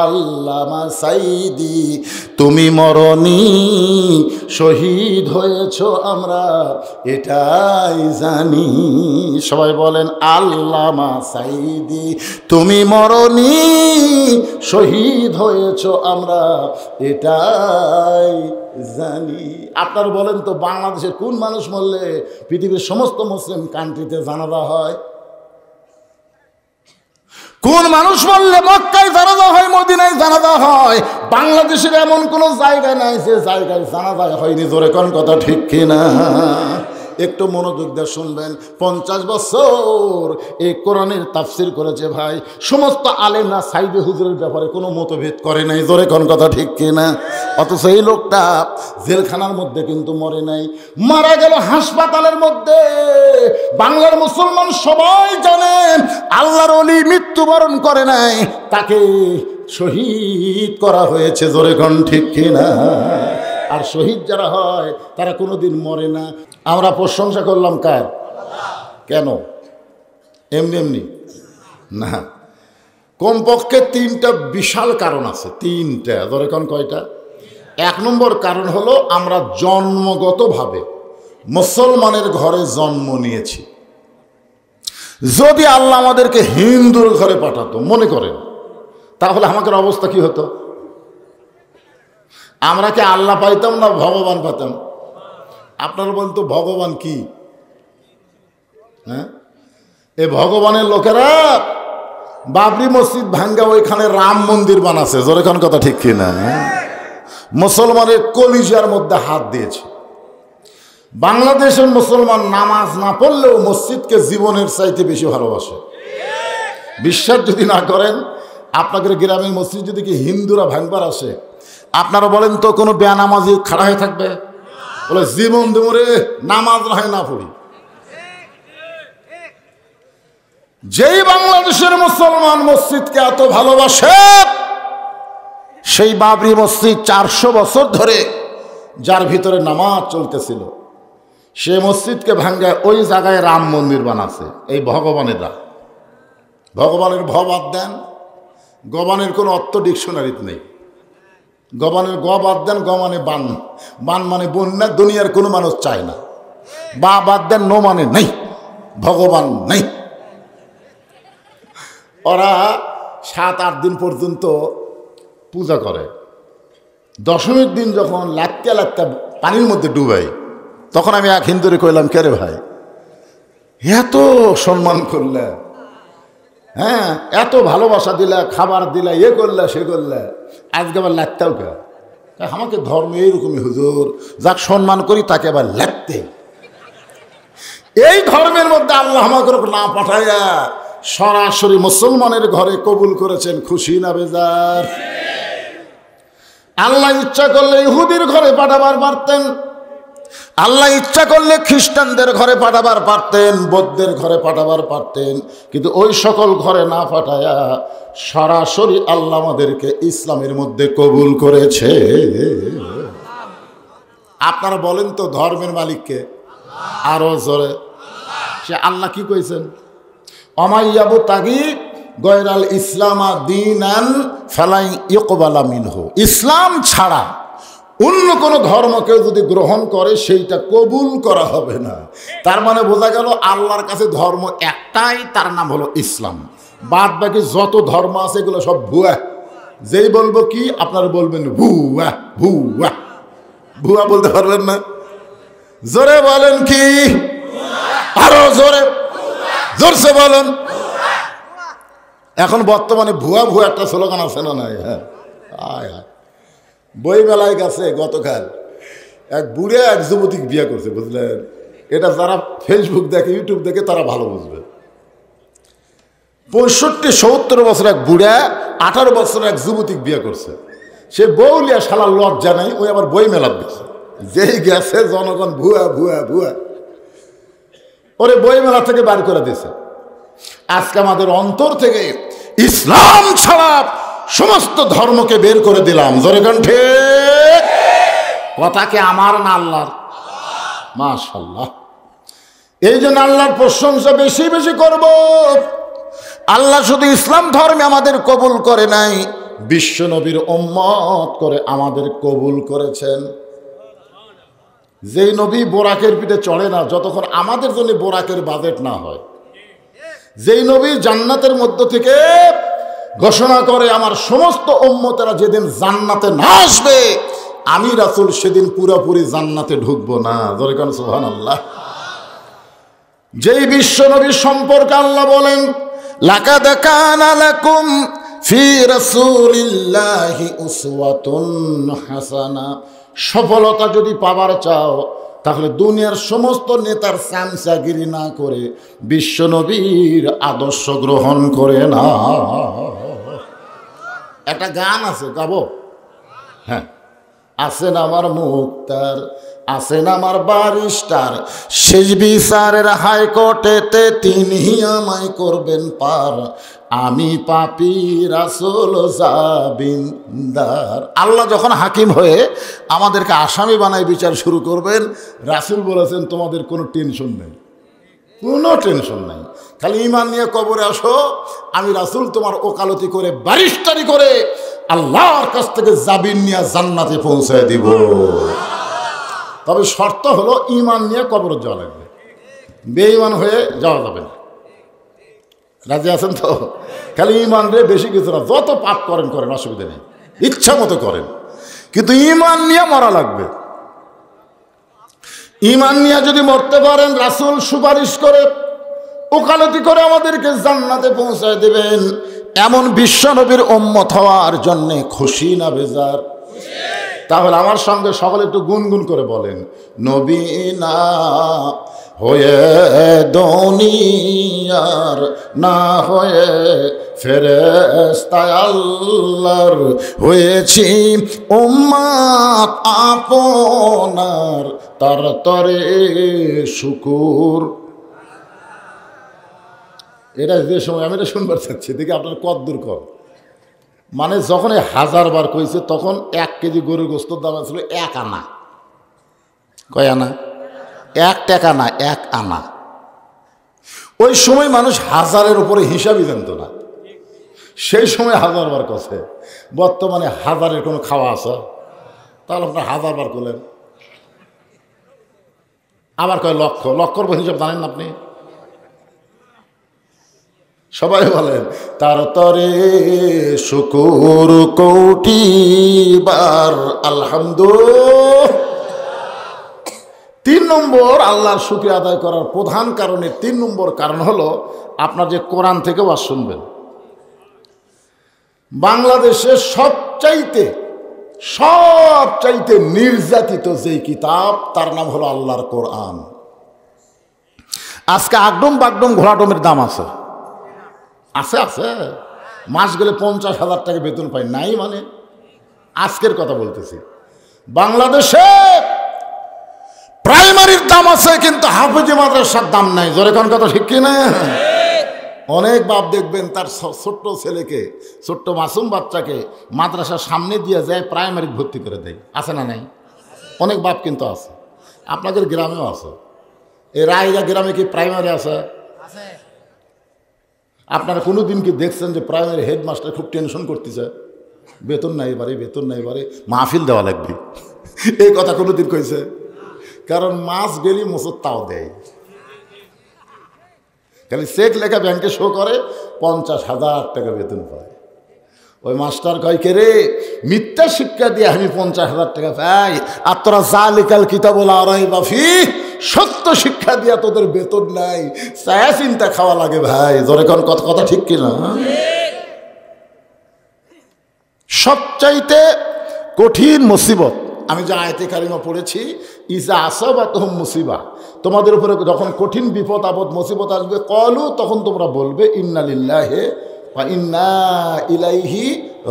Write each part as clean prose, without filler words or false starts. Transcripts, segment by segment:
আল্লামা সাইদি তুমি মরনি শহীদ হয়েছ আমরা এটাই জানি। সবাই বলেন আল্লামা সাইদি তুমি মরনি শহীদ হয়েছ আমরা এটাই জানি। আপনারা বলেন তো বাংলাদেশের কোন মানুষ মরলে পৃথিবীর সমস্ত মুসলিম কান্ট্রিতে জানাজা হয়? কোন মানুষ বললে মক্কায় জানাজা হয়, মদিনায় জানাজা হয়? বাংলাদেশের এমন কোন জায়গা নাই যে জায়গায় জানাজা হয়নি। জোরে কোন কথা ঠিক কিনা? একটু মনোযোগ দিয়ে শুনবেন। 50 বছর এই কোরআনের তাফসির করেছে ভাই, সমস্ত আলেমরা সাইদি হুজুরের ব্যাপারে কোনো মতভেদ করে নাই। জোরে কোন কথা ঠিক কিনা? অথচ এই লোকটা জেলখানার মধ্যে কিন্তু মরে নাই, মারা গেল হাসপাতালের মধ্যে। বাংলার মুসলমান সবাই জানেন আল্লাহর ওলি মৃত্যুবরণ করে নাই, তাকে শহীদ করা হয়েছে। জোরে কোন ঠিক কিনা? আর শহীদ যারা হয় তারা কোনোদিন মরে না। আমরা প্রশংসা করলাম কার? কেন? এমনি এমনি না, কমপক্ষে 3টা বিশাল কারণ আছে। 3টা। ধরে কোন কয়টা? 1 নম্বর কারণ হলো আমরা জন্মগতভাবে মুসলমানের ঘরে জন্ম নিয়েছি। যদি আল্লাহ আমাদেরকে হিন্দুর ঘরে পাঠাতো মনে করেন, তাহলে আমাদের অবস্থা কি হতো? আমরা কি আল্লাহ পাইতাম না ভগবান পাইতাম? আপনারা বলতো ভগবান কি? হ্যাঁ, এই ভগবানের লোকেরা বাবরি মসজিদ ভাঙ্গা ওইখানে রাম মন্দির বানাচ্ছে। জোরে কোন কথা ঠিক কিনা? মুসলমানের কলিজার মধ্যে হাত দিয়েছে। বাংলাদেশের মুসলমান নামাজ না পড়লেও মসজিদকে জীবনের চাইতে বেশি ভালোবাসে। বিশ্বাস যদি না করেন, আপনাদের গ্রামের মসজিদ যদি কি হিন্দুরা ভাঙবার আসে, আপনারা বলেন তো কোনো বেনামাজি খাড়া হয়ে থাকবে? বলে জীবন দেবরে নামাজ না হয় না পড়ি। যেই বাংলাদেশের মুসলমান মসজিদকে এত ভালোবাসে, সেই বাবরি মসজিদ 400 বছর ধরে যার ভিতরে নামাজ চলতেছিল, সে মসজিদকে ভাঙ্গায় ওই জায়গায় রাম মন্দির বানাচ্ছে। এই ভগবানেরা, ভগবানের ভ বাদ দেন, গবানের কোনো অর্থ ডিকশনারিতে নেই। গবানের গ বাদ দেন, গ মানে বান, বান মানে বন্যা, দুনিয়ার কোনো মানুষ চায় না। বা বাদ দেন, নো মানে নেই, ভগবান নেই। ওরা 7-8 দিন পর্যন্ত পূজা করে। 10মীর দিন যখন লাটকা লাটকা পানির মধ্যে ডুবাই, তখন আমি এক হিন্দুরে কইলাম, কে রে ভাই এত সম্মান করলে, হ্যাঁ এত ভালোবাসা দিলা, খাবার দিলা, এ করলে সে করলে, আজকে আবার লাগতেও কে? আমাকে ধর্ম এইরকমই হুজুর, যাক সম্মান করি তাকে আবার লাগতে। এই ধর্মের মধ্যে আল্লাহ আমাকে না পাঠাইয়া সরাসরি মুসলমানের ঘরে কবুল করেছেন। খুশি না বেজার? আল্লাহ ইচ্ছা করলে ইহুদির ঘরে পাঠাবার পারতেন, আল্লাহ ইচ্ছা করলে খ্রিস্টানদের ঘরে পাঠাবার পারতেন, বৌদ্ধের ঘরে পাঠাবার পারতেন, কিন্তু ওই সকল ঘরে না পাঠায়া সরাসরি আল্লাহ আমাদেরকে ইসলামের মধ্যে কবুল করেছে। আপনারা বলেন তো ধর্মের মালিককে? আরো জোরে। সে আল্লাহ কি কইছেন? অমাইয়াবু তাগি গয়রাল ইসলামা দীনান ফালাই ইকবালা মিনহু। ইসলাম ছাড়া অন্য কোনো ধর্মকে যদি গ্রহণ করে সেইটা কবুল করা হবে না। তার মানে বোঝা গেল আল্লাহর কাছে ধর্ম একটাই, তার নাম হলো ইসলাম। বাদ বাকি যত ধর্ম আছে এগুলো সব ভুয়া। যেই বলবো কি আপনারা বলবেন ভুয়া ভুয়া। ভুয়া বলতে পারবেন না? জোরে বলেন কি? আরো জোরে, জোরসে বলেন। এখন বর্তমানে ভুয়া ভুয়া একটা স্লোগান আছে না? নাই? হ্যাঁ, আয় আয়। বই মেলায় গেছে গতকাল, এক বুড়ে এক যুবতী বিয়ে করছে, বুঝলেন? এটা যারা ফেসবুক দেখে, ইউটিউব দেখে তারা ভালো বুঝবে। 65-70 বছর এক বুড়া 18 বছর এক যুবতী বিয়ে করছে। সে বউলিয়া শালার লজ্জা নাই, ওই আবার বই মেলা গেছে। যেই গেছে জনগণ ভুয়া ভুয়া ভুয়া, ওরে বই মেলা থেকে বার করে দিয়েছে। আজকে আমাদের অন্তর থেকে ইসলাম ছাড়া সমস্ত ধর্মকে বের করে দিলাম। জোরে কণ্ঠে কথা কি আমার না আল্লাহর? মাশাআল্লাহ। এই জন্য আল্লাহর প্রশংসা বেশি বেশি করব। আল্লাহ শুধু ইসলাম ধর্মে আমাদের কবুল করে নাই, বিশ্ব নবীর উম্মত করে আমাদের কবুল করেছেন। যেই নবী বোরাকের পিঠে চড়ে না যতক্ষণ আমাদের জন্য বোরাকের বাজেট না হয়, যেই নবী জান্নাতের মধ্য থেকে ঘোষণা করে আমার সমস্ত উম্মতেরা যেদিন জান্নাতে না আসবে আমি রাসূল সেদিন পুরোপুরি জান্নাতে ঢুকবো না। জোরে কোন সুবহানাল্লাহ। যেই বিশ্ব নবী সম্পর্কে আল্লাহ বলেন লাকাদ কানা লাকুম ফি রাসূলিল্লাহি উসওয়াতুন হাসানা, সফলতা যদি পাবার চাও তাহলে দুনিয়ার সমস্ত নেতার চামচাগিরি না করে বিশ্ব নবীর আদর্শ গ্রহণ করে না। একটা গান আছে, গাবো? হ্যাঁ, আছেন আমার মুক্তার, আছেন আমার বারিস্টার, শেষ বিচারের হাইকোর্টেতে তিনি আমায় করবেন পার, আমি পাপী রাসূল জাবিন্দার। আল্লাহ যখন হাকিম হয়ে আমাদেরকে আসামি বানায় বিচার শুরু করবেন, রাসূল বলেছেন তোমাদের কোনো টেনশন নেই, কোনো টেনশন নাই, খালি ঈমান নিয়ে কবরে আসো, আমি রাসূল তোমার ওকালতি করে বারিস্টারি করে আল্লাহর কাছ থেকে জামিন নিয়ে জান্নাতে পৌঁছায় দিব। তবে শর্ত হলো ঈমান নিয়ে কবরে যাওয়া লাগবে, বেঈমান হয়ে যাওয়া যাবে না। রাজি আছেন তো? খালি ঈমান রে বেশি কিছু না, যত পাপ করেন করেন, অসুবিধা নেই, ইচ্ছা মতো করেন, কিন্তু ঈমান নিয়ে মরা লাগবে। ঈমান নিয়ে যদি মরতে পারেন রাসূল সুপারিশ করে ওকালতি করে আমাদেরকে জান্নাতে পৌঁছায় দেবেন। এমন বিশ্ব নবীর উম্মত হওয়ার জন্যে খুশি না বেজার? তাহলে আমার সঙ্গে সকলে একটু গুনগুন করে বলেন, নবী না হয়ে দুনিয়ার, না হয়ে ফেরেশতা আল্লাহর, হয়েছি উম্মত আপনার, তার তরে শুকুর। এটা যে সময় আমি এটা শুনবার চাচ্ছি, দেখি আপনার কদ্দূর কর। মানে যখন 1000 বার কইছে তখন 1 কেজি গরুর গোস্তর দাম ছিল 1 আনা। কয় আনা? 1 টাকা না, 1 আনা। ওই সময় মানুষ 1000-এর উপরে হিসাবই জানত না, সেই সময় 1000 বার কছে। বর্তমানে 1000-এর কোনো খাওয়া আছে? তাহলে আপনার 1000 বার করলেন, আবার কয় লক্ষ, লক্ষর হিসাব জানেন না আপনি? সবাই বলেন তার তরে শুকুর কোটি বার আলহামদুলিল্লাহ। 3 নম্বর আল্লাহর শুকরিয়া আদায় করার প্রধান কারণে 3 নম্বর কারণ হলো আপনার যে কোরআন থেকে ওয়াজ শুনবেন। বাংলাদেশের সবচাইতে নির্যাতিত যেই কিতাব তার নাম হলো আল্লাহর কোরআন। আজকে আগডুম বাগডুম ঘোড়াডুমের দাম আছে, আছে আছে, মাস গেলে 50,000 টাকা বেতন পাই নাই। মানে আজকের কথা বলতেছি, বাংলাদেশে প্রাইমারির দাম আছে কিন্তু হাফেজি মাদ্রাসার দাম নাই। জোরে কোন কথা ঠিক কিনা? অনেক বাপ দেখবেন তার ছোট্ট ছেলেকে, ছোট্ট মাসুম বাচ্চাকে মাদ্রাসার সামনে দিয়ে যায় প্রাইমারি ভর্তি করে দেয়, আছে না নাই? অনেক বাপ কিন্তু আছে, আপনাদের গ্রামেও আছে। এই রায়গা গ্রামে কি প্রাইমারি আছে? আপনারা কোনো দিন কি দেখছেন যে প্রাইমারি হেডমাস্টার খুব টেনশন করতেছে, বেতন নাই এবারে, বেতন নাই এবারে, মাহফিল দেওয়া লাগবে? এই কথা কোনো দিন কইছে? কারণ মাস গেলি মোসর তাও দেয়, খালি চেক লেখা ব্যাংকে শো করে 50,000 টাকা বেতন পায়। ওই মাস্টার কয় কে রে, মিথ্যা শিক্ষা দিয়ে আমি 50,000 টাকা পাই, আর তোরা জালিকাল কিতাবুল রাইবা ফীহ, সত্য শিক্ষা দিয়া তোদের বেতন নাই, ছায়া চিন্তা খাওয়া লাগে ভাই। ধরে কোন কথা ঠিক কিনা? সবচাইতে কঠিন মুসিবত আমি যে আয়াতে কারিমা পড়েছি, ইজা আসাবাতহুম মুসিবা, তোমাদের উপরে যখন কঠিন বিপদ আপদ মুসিবত আসবে, ক্বালু, তখন তোমরা বলবে ইন্না লিল্লাহি ওয়া ইন্না ইলাইহি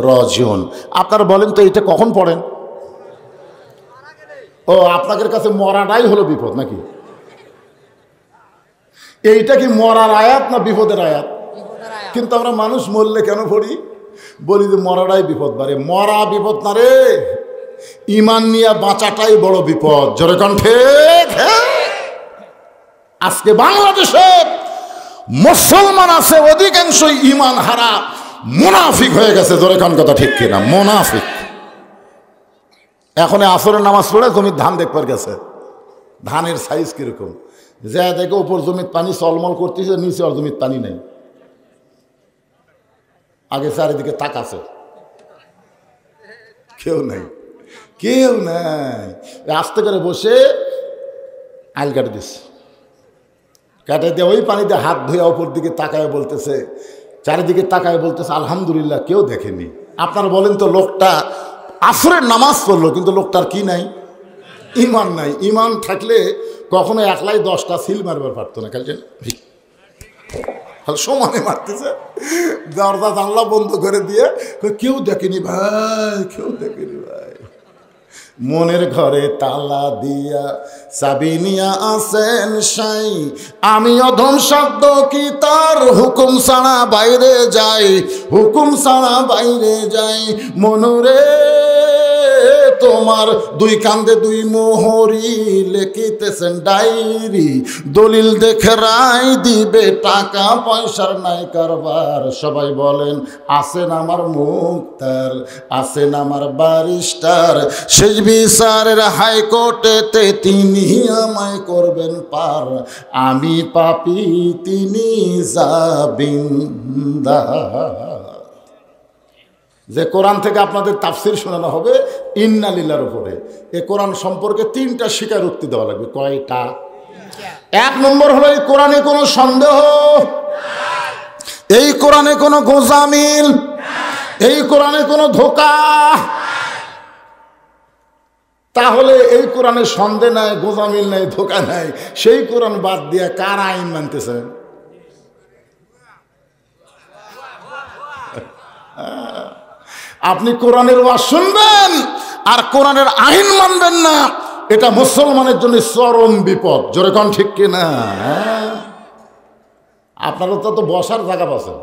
রাজিউন। আপনারা বলেন তো এটা কখন পড়েন? ও, আপনাদের কাছে মরাটাই হলো বিপদ নাকি? এইটা কি মরার আয়াত না বিপদের আয়াত? কিন্তু আমরা মানুষ মরলে কেন পড়ি? বলি যে মরাটাই বিপদ বাড়ে। মরা বিপদ না রে, ঈমান নিয়ে বাঁচাটাই বড় বিপদ। জোরে কোন ঠিক? আজকে বাংলাদেশে মুসলমান আছে অধিকাংশই ঈমান হারা, মুনাফিক হয়ে গেছে। জোরে কোন কথা ঠিক কিনা? মুনাফিক। এখন আসরের নামাজ পড়ে জমির ধান দেখবার গেছে, ধানের সাইজ কিরকম, যা দেখে উপর জমির পানি চলমল করতেছে, নিচে আর জমির পানি নেই। আগে চারিদিকে তাকাছে, কেউ নাই, কেউ নাই। আস্তে করে বসে আইল কাটে দিচ্ছে, কাটে দিয়ে ওই পানিতে হাত ধুয়ে ওপর দিকে তাকায় বলতেছে, চারিদিকে তাকায় বলতেছে আলহামদুলিল্লাহ, কেউ দেখেনি। আপনারা বলেন তো, লোকটা আসরের নামাজ পড়লো কিন্তু লোকটার কি নাই? ইমান নাই। ইমান থাকলে কখনো একলাই 10টা সিল মারবার পারতো না, কালকে সমানে মারতেছে, দরজা জানলা বন্ধ করে দিয়ে, কেউ দেখেনি ভাই, কেউ দেখেনি ভাই। মনের ঘরে তালা দিয়া চাবি নিয়া আসেন সাই, আমি অধম শব্দ কি তার হুকুম ছাড়া বাইরে যাই, হুকুম ছাড়া বাইরে যাই। মনরে তোমার দুই কান্দে দুই মোহরি, লেখিতেছেন ডায়েরি, দলিল দেখে রায় দিবে, টাকা পয়সার নাই কারবার। সবাই বলেন আছেন আমার মুক্তার, আছেন আমার ব্যারিস্টার, শেষ বিচারের হাইকোর্টেতে তিনি আমায় করবেন পার, আমি পাপী তিনি জামিনদার। যে কোরআন থেকে আপনাদের তাফসির শোনানো হবে ইন্না লিল্লাহর উপরে, এ কোরআন সম্পর্কে 3টা স্বীকারোক্তি দেওয়া লাগবে। কয়টা? 1 নম্বর হলো এই কোরআনে কোনো সন্দেহ, এই কোরআনে কোনো গোজামিল, এই কোরআনে কোনো ধোঁকা। তাহলে এই কোরআনে সন্দেহ নাই, গোজামিল নাই, ধোঁকা নাই, সেই কোরআন বাদ দিয়ে কার আইন মানতেছেন? আপনি কোরআনের ওয়াজ শুনবেন আর কোরআনের আইন মানবেন না, এটা মুসলমানের জন্য চরম বিপদ। জোরে কোন ঠিক কিনা? আপনারা তো বসার জায়গা পাচ্ছেন,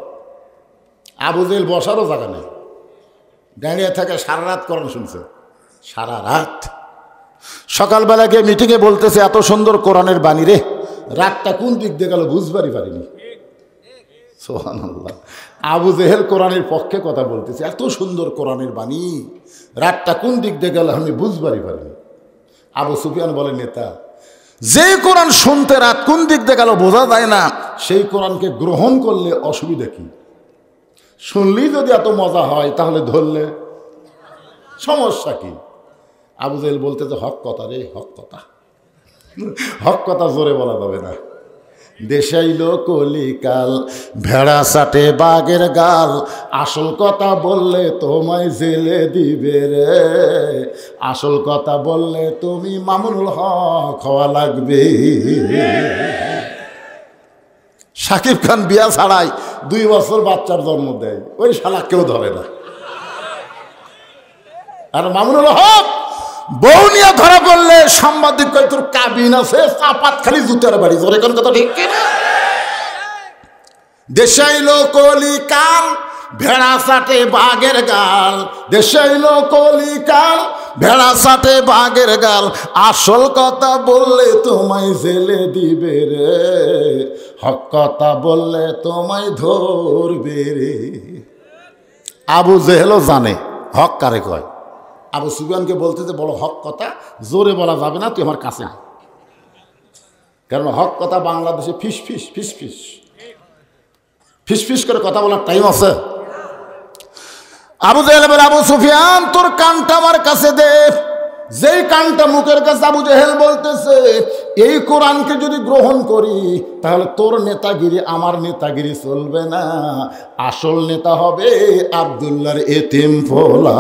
আবু জেহেল বসারও জায়গা নেই, দাঁড়িয়ে থেকে সারা রাত কোরআন শুনছে, সারা রাত। সকালবেলা গিয়ে মিটিংয়ে বলতেছে এত সুন্দর কোরআনের বাণী রে, রাতটা কোন দিক দিয়ে গেল বুঝবারই পারিনি। সুবহানাল্লাহ। আবু জেহেল কোরআনের পক্ষে কথা বলতেছে, এত সুন্দর কোরআনের বাণী, রাতটা কোন দিক দিয়ে গেল আমি বুঝবারই পারিনি। আবু সুফিয়ান বলে, নেতা, যে কোরআন শুনতে রাত কোন দিক দিয়ে গেল বোঝা যায় না, সেই কোরআনকে গ্রহণ করলে অসুবিধা কি? শুনলেই যদি এত মজা হয় তাহলে ধরলে সমস্যা কি? আবু জেহেল বলতেছে হক কথা রে, হক কথা, হক কথা জোরে বলা যাবে না। দেশাইল কলিকাল, ভেড়া সাটে বাঘের গাল, আসল কথা বললে তোমায় জেলে দিবে রে, আসল কথা বললে তুমি মামুনুল হক হওয়া লাগবে। শাকিব খান বিয়া ছাড়াই 2 বছর বাচ্চার জন্ম দেয়, ওই শালা কেউ ধরে না। আর মামুনুল হক বউ নিয়ে ধরা পড়লে সাংবাদিক কয় তোর কাবিন আছে, চাপাত খালি জুতার বাড়ি। জোরে কোন কথা ঠিক কিনা? দেশাইল কলিকাল, ভেড়া সাটে বাঘের গাল, দেশাইল কলিকাল, ভেড়া সাটে বাঘের গাল, আসল কথা বললে তোমায় জেলে দিবে রে, হক কথা বললে তোমায় ধরবে রে। আবু জেহেলও জানে হক কারে কয়। আবু সুফিয়ানকে বলতেছে বড় হক কথা জোরে বলা যাবে না, তুই আমার কাছে আয়। কারণ হক কথা বাংলাদেশে ফিস ফিস ফিস ফিস ফিস ফিস করে কথা বলার টাইম আছে। আবু জেহেল বলে, আবু সুফিয়ান তোর কানটা আমার কাছে দে। যেই কানটা মুখের কাছে, আবু জেহেল বলতেছে এই কোরআনকে যদি গ্রহণ করি তাহলে তোর নেতাগিরি আমার নেতাগিরি চলবে না, আসল নেতা হবে আব্দুল্লাহর এতিম ফোলা।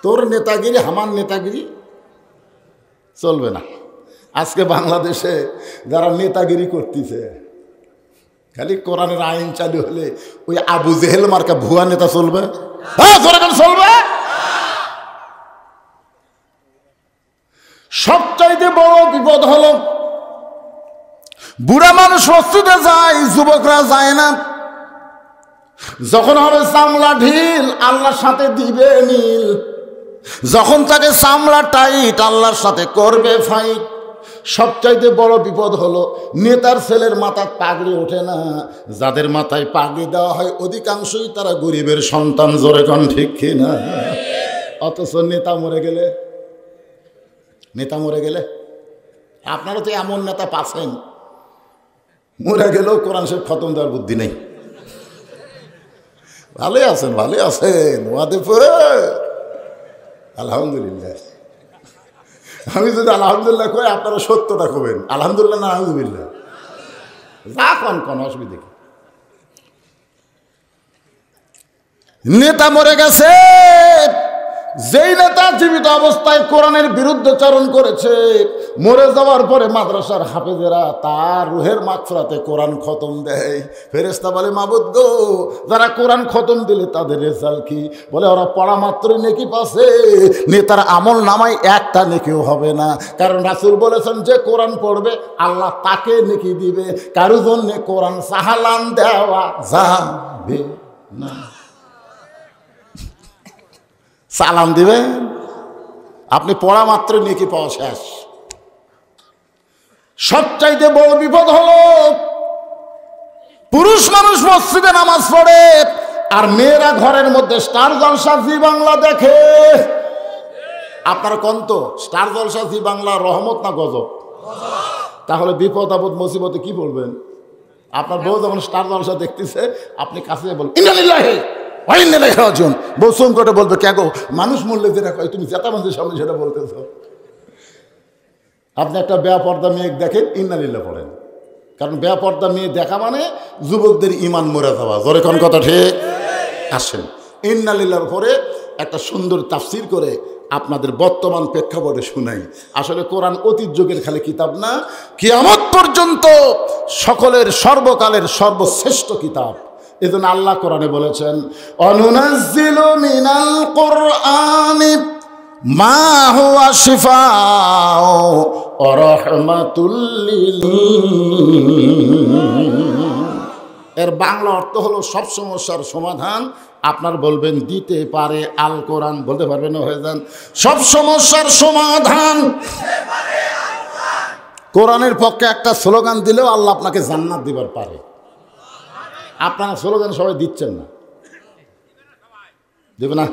তোর নেতাগিরি আমার নেতাগিরি চলবে না। আজকে বাংলাদেশে যারা নেতাগিরি করতেছে, খালি কোরআনের আইন চালু হলে ওই আবু জেহেল মার্কা ভুয়া নেতা চলবে। হ্যাঁ, চলবে। সবচাইতে বড় বিপদ হলো বুড়া মানুষ মসজিদে যায়, যুবকরা যায় না। যখন হবে চামড়া ঢিল, আল্লাহর সাথে দিবে নীল। যখন তাকে চামড়া টাইট, আল্লাহর সাথে করবে ফাইট। সবচাইতে বড় বিপদ হলো নেতার ছেলের মাথায় পাগড়ি ওঠে না। যাদের মাথায় পাগড়ি দেওয়া হয় অধিকাংশই তারা গরিবের সন্তান। জোরে কোন ঠিক কিনা? অথচ নেতা মরে গেলে আপনারা তো এমন নেতা পাচ্ছেন, মরে গেলেও কোরআন শরীফ খতম দেওয়ার বুদ্ধি নেই। ভালোই আছেন ওয়াদেপুর, আলহামদুলিল্লাহ। আমি যদি আলহামদুলিল্লাহ কই আপনারা সত্যটা কবেন, আলহামদুলিল্লাহ না আলহামদুলিল্লাহ, যা কোন অসুবিধা কি? নেতা মরে গেছে। যেই নেতা জীবিত অবস্থায় কোরআনের বিরুদ্ধাচরণ করেছে, মরে যাওয়ার পরে মাদ্রাসার হাফেজেরা তার রুহের মাগফিরাতে কোরআন খতম দেয়। ফেরেশতা বলে, মাবুদ গো, যারা কোরআন খতম দিলে তাদের রেজাল্ট কি? বলে, ওরা পড়া মাত্রই নেকি পাচ্ছে, নেতার আমল নামায় একটা নেকিও হবে না। কারণ রাসূল বলেছেন, যে কোরআন পড়বে আল্লাহ তাকে নেকি দিবে, কারো জন্য কোরআন সাহালান দেওয়া যাবে না। সালাম দিবেন, আপনি পড়া মাত্র নেকি পাওয়া শেষ। সবচাইতে বড় বিপদ হলো পুরুষ মানুষ মসজিদে নামাজ পড়ে আর মেয়েরা ঘরের মধ্যে স্টার জলসা জি বাংলা দেখে। আপনার কন্ত স্টার জলসা জি বাংলা রহমত না গজব? তাহলে বিপদ আপদ মুসিবতে কি বলবেন? আপনার বউ যখন স্টার জলসা দেখতেছে, আপনি কাছে বলবেন ইন্নালিল্লাহি ওয়া ইন্না ইলাইহি রাজিউন। বউ সংকটে বলবে, কে গো, মানুষ মরলে যেটা কয় তুমি যেটা মানুষের সামনে সেটা বলতেছ। আপনি একটা বেপর্দা মেয়ে দেখেন, ইন্নালিল্লাহ পড়েন। কারণ বেপর্দা মেয়ে দেখা মানে যুবকদের ইমান মরে যাওয়া। জোরে কোন কথা ঠিক? আসেন, ইন্নালিল্লাহর পরে একটা সুন্দর তাফসীর করে আপনাদের বর্তমান প্রেক্ষাপটে শুনাই। আসলে কোরআন অতীত যুগের খালি কিতাব না, কিয়ামত পর্যন্ত সকলের সর্বকালের সর্বশ্রেষ্ঠ কিতাব। এজন্য আল্লাহ কোরআনে বলেছেন, অনুনাজ্জিলু মিনাল কুরআনি মা হুয়া শিফাউ ওয়া রাহমাতুল লিল। এর বাংলা অর্থ হলো সব সমস্যার সমাধান আপনার বলবেন দিতে পারে আল কোরআন। বলতে পারবেন না? হয়ে যান, সব সমস্যার সমাধান কোরআনের পক্ষে একটা স্লোগান দিলেও আল্লাহ আপনাকে জান্নাত দিবার পারে। আপনারা স্লোগান সবাই দিচ্ছেন না, দেবে না?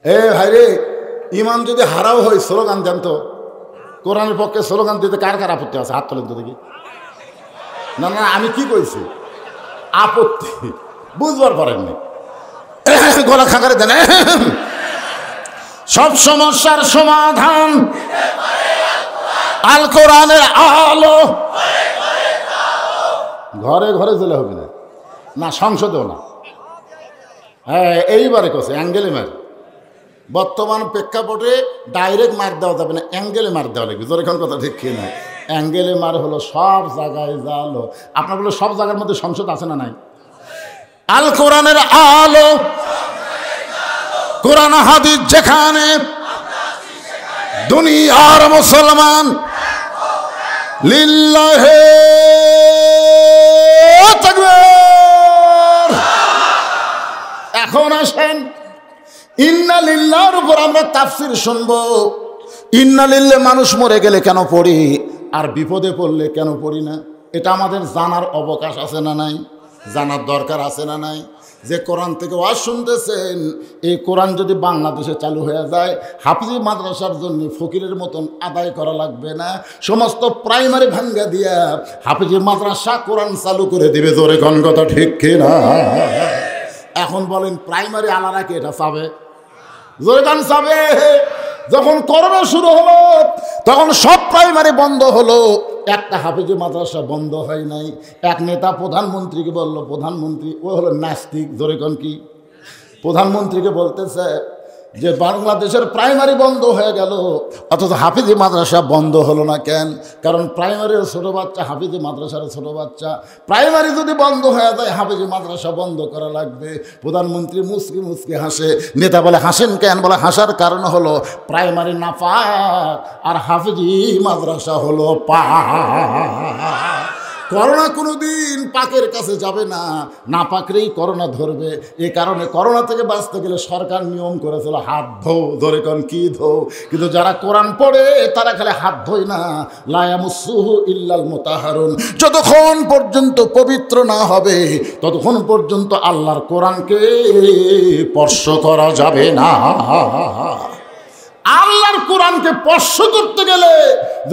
এ ভাই রে, ইমান যদি হারাও হয় স্লোগান দেন তো। কোরআনের পক্ষে স্লোগান দিতে কার কার আপত্তি আছে? হাত তোলেন তো দেখি। না না, আমি কি কইছি? আপত্তি বুঝবার পারেননি, গলা খাকারে দেন। সব সমস্যার সমাধান আল কোরআনের আলো। ঘরে ঘরে জেলে হবে না, না সংসদেও না। হ্যাঁ, এইবারে কছে অ্যাঙ্গেলে মার। বর্তমান প্রেক্ষাপটে ডাইরেক্ট মার দেওয়া যাবে না, অ্যাঙ্গেলে মার দেওয়া লাগবে। জোরে কোন কথা ঠিক না? অ্যাঙ্গেলে মার হলো সব জায়গায় জালো। আপনার বলো সব জায়গার মধ্যে সংসদ আছে না নাই? আল কোরআনের আলো, কোরআন হাদিস যেখানে, দুনিয়ার মুসলমান লিল্লাহি তাকবীর। এখন আসেন ইন্না লিল্লাহর উপর আমরা তাফসীর শুনবো। ইন্না লিল্লাহ মানুষ মরে গেলে কেন পড়ি, আর বিপদে পড়লে কেন পড়ি না? এটা আমাদের জানার অবকাশ আছে না নাই? জানার দরকার আছে না নাই? যে কোরআন থেকে ওয়াজ শুনতেছেন, এই কোরআন যদি বাংলাদেশে চালু হয়ে যায়, হাফিজি মাদ্রাসার জন্য ফকিরের মতন আদায় করা লাগবে না। সমস্ত প্রাইমারি ভাঙ্গা দিয়া হাফিজি মাদ্রাসা কোরআন চালু করে দিবে। জোরে কোন কথা ঠিক কিনা? এখন বলেন প্রাইমারি আলাদা কি এটা চাবে? জোরে গান চাবে। যখন করোনা শুরু হলো তখন সব প্রাইমারি বন্ধ হলো, একটা হাফিজি মাদ্রাসা বন্ধ হয় নাই। এক নেতা প্রধানমন্ত্রীকে বলল, প্রধানমন্ত্রী ও হলো নাস্তিক। জোরে কোন কি? প্রধানমন্ত্রীকে বলতেছে যে বাংলাদেশের প্রাইমারি বন্ধ হয়ে গেল, অথচ হাফিজি মাদ্রাসা বন্ধ হলো না কেন? কারণ প্রাইমারির ছোটো বাচ্চা, হাফিজি মাদ্রাসার ছোটো বাচ্চা। প্রাইমারি যদি বন্ধ হয়ে যায় হাফিজি মাদ্রাসা বন্ধ করা লাগবে। প্রধানমন্ত্রী মুচকি মুচকি হাসে। নেতা বলে, হাসেন কেন? বলে, হাসার কারণ হলো প্রাইমারি না পাক আর হাফিজি মাদ্রাসা হলো পাক। করোনা কোনোদিন পাকের কাছে যাবে না, না পাকলেই করোনা ধরবে। এই কারণে করোনা থেকে বাঁচতে গেলে সরকার নিয়ম করেছিল হাত ধো, ধরে কোন কি ধো। কিন্তু যারা কোরআন পড়ে তারা খালি হাত ধোয় না, লা ইয়ামুসসুহু ইল্লাল মুতাহহারুন। যতক্ষণ পর্যন্ত পবিত্র না হবে ততক্ষণ পর্যন্ত আল্লাহর কোরআনকে স্পর্শ করা যাবে না। আল্লাহর কোরআনকে স্পর্শ করতে গেলে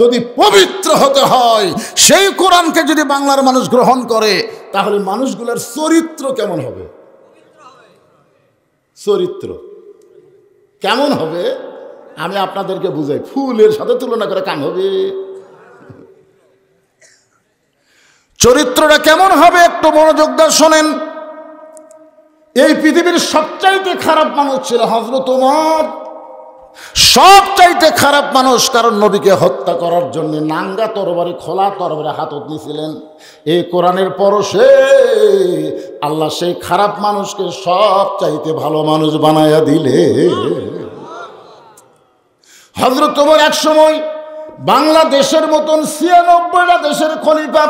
যদি পবিত্র হতে হয়, সেই কোরআনকে যদি বাংলার মানুষ গ্রহণ করে, তাহলে মানুষগুলোর চরিত্র কেমন হবে? চরিত্র কেমন হবে আমি আপনাদেরকে বুঝাই। ফুলের সাথে তুলনা করে কাম হবে। চরিত্রটা কেমন হবে একটু মনোযোগ দিয়ে শোনেন। এই পৃথিবীর সবচাইতে খারাপ মানুষ ছিল হযরত ওমর। সবচাইতে খারাপ মানুষ, কারণ নবীকে হত্যা করার জন্য নাঙ্গা তরবারি, খোলা তরবারি হাতত নিয়েছিলেন। এই কোরআনের পরশে আল্লাহ সেই খারাপ মানুষকে সবচাইতে ভালো মানুষ বানায়া দিলে। হযরত ওমর এক সময় বাংলাদেশের মতন ৯৬টা দেশের খলিফা,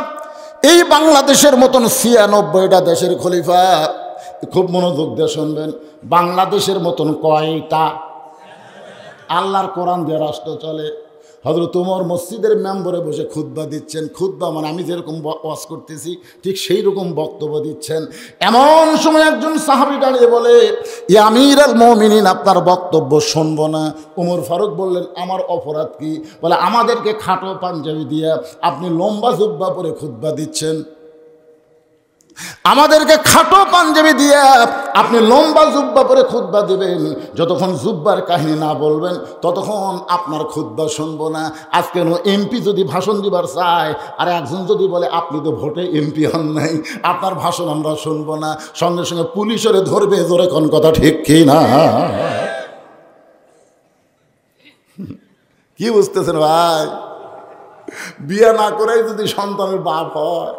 এই বাংলাদেশের মতন ৯৬টা দেশের খলিফা, খুব মনোযোগ দিয়ে শুনবেন, বাংলাদেশের মতন কয়টা আল্লাহর কোরআন দিয়ে রাষ্ট্র চলে। হযরত ওমর মসজিদের মেম্বরে বসে খুতবা দিচ্ছেন। খুতবা মানে আমি যেরকম ওয়াজ করতেছি ঠিক সেই রকম বক্তব্য দিচ্ছেন। এমন সময় একজন সাহাবী দাঁড়িয়ে বলে, ইয়া আমিরুল মুমিনিন, আপনার বক্তব্য শুনবো না। ওমর ফারুক বললেন, আমার অপরাধ কি? বলে, আমাদেরকে খাটো পাঞ্জাবি দিয়ে আপনি লম্বা জুব্বা পরে খুতবা দিচ্ছেন। আমাদেরকে খাটো পাঞ্জাবি দিয়ে আপনি লম্বা জুব্বা পরে খুতবা দিবেন। যতক্ষণ জুব্বার কাহিনী না বলবেন ততক্ষণ আপনার খুতবা শুনবো না। আজকে এমপি যদি ভাষণ দিবার চায়, আর একজন যদি বলে আপনি তো ভোটে এমপি হন নাই, আপনার ভাষণ আমরা শুনবো না, সঙ্গে সঙ্গে পুলিশের ধরবে। জোরে কোন কথা ঠিক কি না? কি বুঝতেছেন ভাই? বিয়ে না করেই যদি সন্তানের বাপ হয়,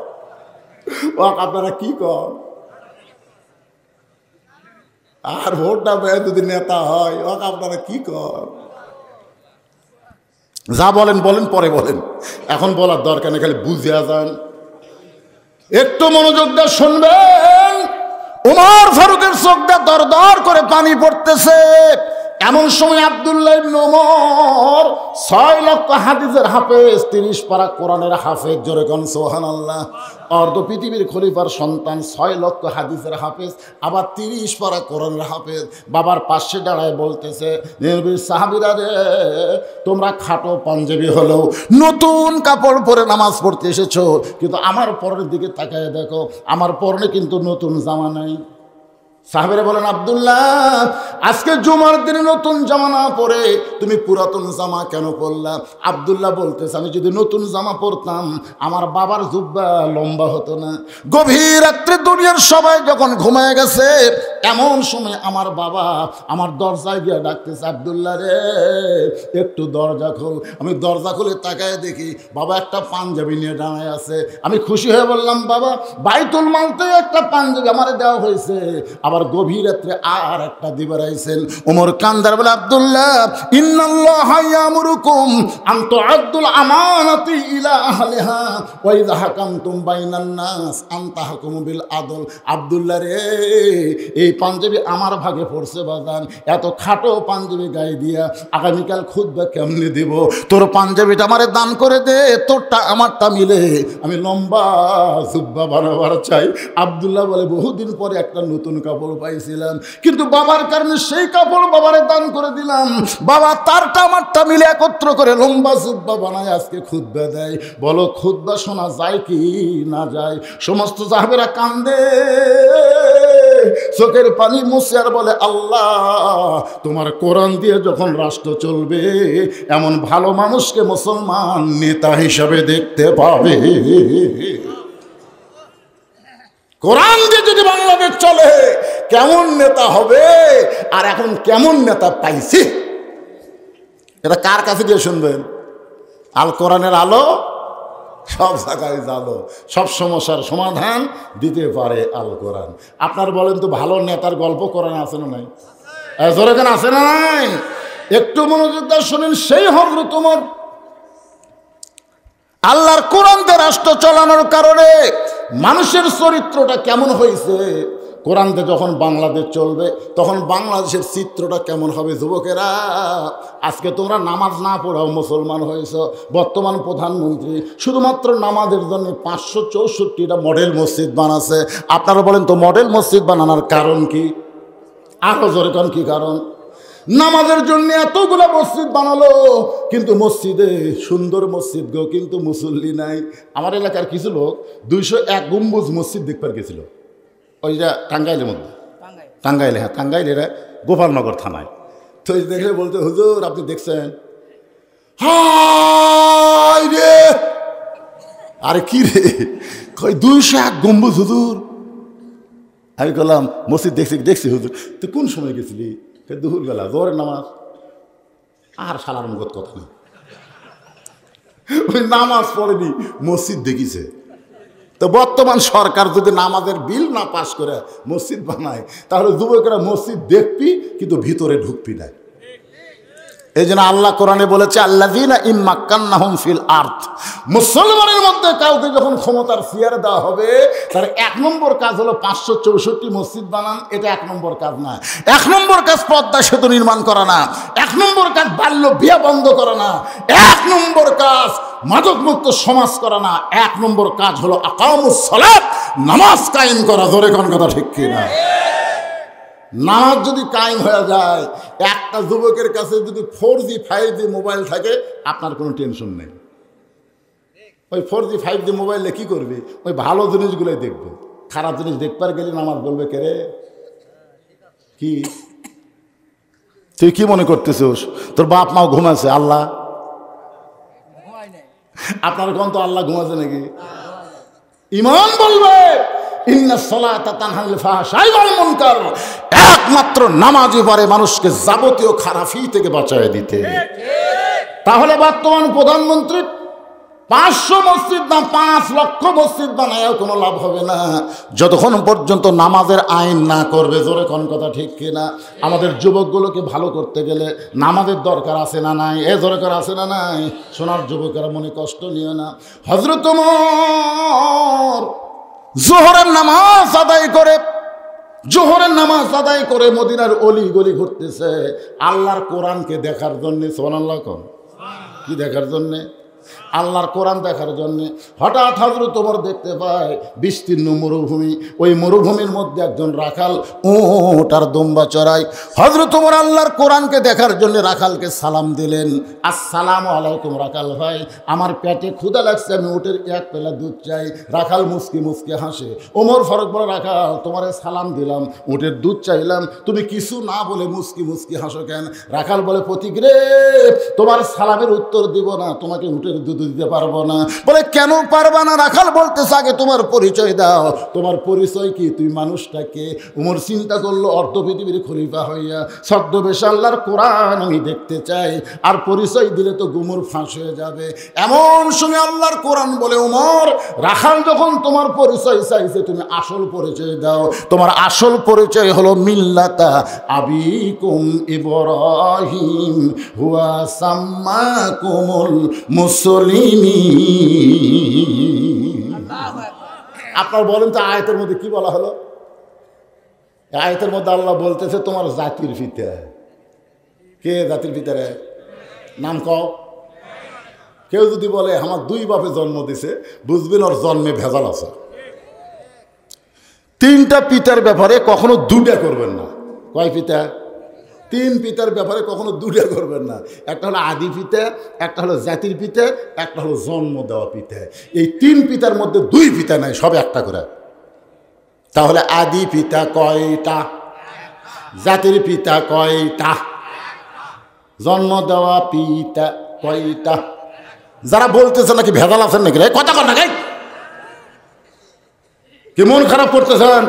আপনারা কি কর? আর ভোটটা পেয়ে যদি নেতা হয়, আপনারা কি কর? যা বলেন বলেন, পরে বলেন, এখন বলার দরকার নেই, খালি বুঝিয়া যান। একটু মনোযোগ দিয়ে শুনবেন। ওমর ফারুকের চোখ দিয়ে দর দর করে পানি পড়তেছে। এমন সময় আব্দুল্লাহ ইবনে ওমর ৬ লক্ষ হাদিসের হাফেজ, ৩০ পারা কোরআনের হাফেজ, জোরে কোন সুবহানাল্লাহ। অর্ধ পৃথিবীর খলিফার সন্তান, ৬ লক্ষ হাদিসের হাফেজ, আবার ৩০ পারা কোরআনের হাফেজ। বাবার পাশে দাঁড়ায় বলতেছে, নবীর সাহাবীরা রে, তোমরা খাটো পাঞ্জাবি হলেও নতুন কাপড় পরে নামাজ পড়তে এসেছো, কিন্তু আমার পরনের দিকে তাকায় দেখো, আমার পরনে কিন্তু নতুন জামা নাই। সাহাবীরা বলেন, আব্দুল্লাহ, আজকে জুমার দিনে নতুন জামা না পরে তুমি পুরাতন জামা কেন পরলা? আব্দুল্লাহ বলতেছে, আমি যদি নতুন জামা পরতাম আমার বাবার জুব্বা লম্বা হতো না। গভীর রাত্রে দুনিয়ার সবাই যখন ঘুমায় গেছে, এমন সময় আমার বাবা আমার দরজায় গিয়ে ডাকতেছে, আব্দুল্লাহ রে, একটু দরজা খোল। আমি দরজা খুলে তাকায় দেখি বাবা একটা পাঞ্জাবি নিয়ে দাঁড়ায় আছে। আমি খুশি হয়ে বললাম, বাবা, বাইতুল মালতে একটা পাঞ্জাবি আমার দেওয়া হয়েছে, আবার গভীর রাত্রে আর একটা দিবার আইছেন। ওমর কান্দার বলে, আব্দুল্লাহ, ইন্নাল্লাহা ইয়ামুরুকুম আন তুআদ্দুল আমানাতি ইলা আহলিহা ওয়া ইযা হাকামতুম বাইনান নাস আন তাহকুমু বিল আদল। আব্দুল্লাহ রে, এই পাঞ্জাবি আমার ভাগে পড়ছে বাজান, এত খাটো পাঞ্জাবি গায়ে দিয়া আগামীকাল খুতবা কেমনে দিব? তোর পাঞ্জাবিটা আমারে দান করে দে, তোরটা আমারটা মিলে আমি লম্বা জুব্বা বানাবার চাই। আব্দুল্লাহ বলে, বহুদিন পরে একটা নতুন কাপড় পাইছিলাম, কিন্তু বাবার কারণে সেই কাপড় বাবারে দান করে দিলাম। বাবা তারটা আমারটা মিলে একত্র করে লম্বা জুব্বা বানায় আজকে খুতবা দেয়। বলো, খুতবা শোনা যায় কি না যায়? সমস্ত সাহাবেরা কান্দে, চোখের পানি মুছে আর বলে, আল্লাহ, তোমার কোরআন দিয়ে যখন রাষ্ট্র চলবে, এমন ভালো মানুষকে মুসলমান নেতা হিসাবে দেখতে পাবে। কোরআন দিয়ে যদি বাংলাদেশ চলে, কেমন নেতা হবে? আর এখন কেমন নেতা পাইছি, এটা কার কাছে গিয়ে শুনবেন? আল কোরআনের আলো সব জায়গায় জালো, সব সমস্যার সমাধান দিতে পারে আল কোরআন। আপনার বলেন তো, ভালো নেতার গল্প কোরআনে আছে না নাই? জোরে কেন আছে না নাই? একটু মনোযোগ দিয়ে শোনেন। সেই হযরত ওমর আল্লাহর কোরআনতে রাষ্ট্র চালানোর কারণে মানুষের চরিত্রটা কেমন হয়েছে। কোরআনতে যখন বাংলাদেশ চলবে তখন বাংলাদেশের চিত্রটা কেমন হবে। যুবকেরা, আজকে তোমরা নামাজ না পড়াও মুসলমান হয়েছ। বর্তমান প্রধানমন্ত্রী শুধুমাত্র নামাজের জন্য 564টা মডেল মসজিদ বানাচ্ছে। আপনারা বলেন তো মডেল মসজিদ বানানোর কারণ কি? আরো জোরে কোন কি কারণ? নামাজের জন্য এতগুলো মসজিদ বানালো, কিন্তু মসজিদে সুন্দর মসজিদ গো, কিন্তু মুসল্লি নাই। আমার এলাকার কিছু লোক 201 গম্বুজ মসজিদ দেখবার গেছিল, ওইটা টাঙ্গাইলের মধ্যে, টাঙ্গাইলে, হ্যাঁ টাঙ্গাইলের গোপালনগর থানায়। তো দেখলে বলতে, হুজুর আপনি দেখছেন? হায় রে, আরে কি রে, 201 গম্বুজ হুজুর। আমি বললাম মসজিদ দেখছি হুজুর। তুই কোন সময় গেছিলি? দুপুরবেলা, জোহরের নামাজ। আর শালার মুখত কথা নেই, ওই নামাজ পড়েনি, মসজিদ দেখিছে। তো বর্তমান সরকার যদি নামাজের বিল না পাস করে মসজিদ বানায়, তাহলে যুবকেরা মসজিদ দেখবি কিন্তু ভিতরে ঢুকবি না। এই জন্য আল্লাহ কোরআনে বলেছে, আল্লাযীনা ইম্মাক্কান্নাহুম ফিল আরদ। মুসলমানের মধ্যে কাউকে যখন ক্ষমতার চেয়ার দেওয়া হবে, তার 1 নম্বর কাজ হলো 564 মসজিদ বানান। এটা 1 নম্বর কাজ না। 1 নম্বর কাজ পদ্মা সেতু নির্মাণ করা না। 1 নম্বর কাজ বাল্য বিয়ে বন্ধ করা না। 1 নম্বর কাজ মাদকমুক্ত সমাজ করা না। 1 নম্বর কাজ হলো আকামুস সালাত, নামাজ কায়েম করা। জোরে কোন কথা ঠিক কিনা? নামাজ যদি কায়েম হয়ে যায়, একটা যুবকের কাছে যদি 4G 5G মোবাইল থাকে, আপনার কোনো টেনশন নেই। ওই 4G 5G মোবাইলে কি করবে? ওই ভালো জিনিসগুলোই দেখবে। খারাপ জিনিস দেখবার গেলে নামাজ বলবে কে রে? কি তুই কি মনে করতেছিস তোর বাপ মাও ঘুমাচ্ছে? আল্লাহ আপনার কোন তো আল্লাহ ঘুমাচ্ছে নাকি? ঈমান বলবে একমাত্র নামাজই পারে মানুষকে যাবতীয় খারাপি থেকে বাঁচায় দিতে। তাহলে বর্তমান প্রধানমন্ত্রী 500 মসজিদ না 5 লক্ষ মসজিদ বানায় কোনো লাভ হবে না, যতক্ষণ পর্যন্ত নামাজের আইন না করবে। জোরে কোন কথা ঠিক কিনা? আমাদের যুবকগুলোকে ভালো করতে গেলে নামাজের দরকার আছে না নাই? জোরে করে আছে না নাই? সোনার যুবকেরা মনে কষ্ট নিও না। হযরত ওমর জোহরের নামাজ আদায় করে মদিনার অলি গলি ঘুরতেছে আল্লাহর কোরআনকে দেখার জন্যে। সুবহানাল্লাহ কোন কি দেখার জন্যে? আল্লাহর কোরআন দেখার জন্যে। হঠাৎ হযরত ওমর দেখতে পায় বিস্তীর্ণ মরুভূমি। ওই মরুভূমির মধ্যে একজন রাখাল উট আর দুম্বা চড়ায়। হযরত ওমর আল্লাহর কোরআনকে দেখার জন্য রাখালকে সালাম দিলেন, আসসালামু আলাইকুম রাখাল ভাই, আমার পেটে ক্ষুধা লাগছে, আমি উটের 1 পেলা দুধ চাই। রাখাল মুস্কি মুস্কি হাসে। ওমর ফারুক বলে, রাখাল তোমারে সালাম দিলাম, উটের দুধ চাইলাম, তুমি কিছু না বলে মুস্কি মুস্কি হাসো কেন? রাখাল বলে, পথিক রে, তোমার সালামের উত্তর দিব না, তোমাকে উটের দুধ দিতে পারবো না। বলে, কেন পারবা না? রাখাল বলতেছে, আগে তোমার পরিচয় দাও। তোমার পরিচয় কি? তুই মানুষটাকে? উমর চিন্তা করলো, অর্ধ পৃথিবীর খলিফা হইয়া ছদ্মবেশে আল্লাহর কোরআন আমি দেখতে চাই, আর পরিচয় দিলে তো গুমর ফাঁস হয়ে যাবে। এমন সময় আল্লাহর কোরআন বলে, উমর, রাখাল যখন তোমার পরিচয় চাইছে, তুমি আসল পরিচয় দাও। তোমার আসল পরিচয় হলো মিল্লাতা আবিকুম ইব্রাহিম হুয়া সাম্মাকুমুল আপনার বলেন তো আয়াতের মধ্যে কি বলা হলো? আয়াতের মধ্যে আল্লাহ বলতেছে তোমার জাতির পিতা কে? জাতির পিতারে নাম কও। কেউ যদি বলে আমার 2 বাপে জন্ম দিছে, বুঝবেন ওর জন্মে ভেজাল আছে। 3টা পিতার ব্যাপারে কখনো 2টা করবেন না। কয় পিতা? 3 পিতার ব্যাপারে কখনো 2টা করবেন না। একটা হলো আদি পিতা, একটা হলো জাতির পিতা, একটা হলো জন্ম দেওয়া পিতা। এই 3 পিতার মধ্যে 2 পিতা নাই, সব একটা করে। তাহলে আদি পিতা কয়টা? জাতির পিতা কয়টা? জন্ম দেওয়া পিতা কয়টা? যারা বলতেছে নাকি ভেজাল আছেন নাকি রে, কথা কর না গাই, কি মন খারাপ করতেছেন?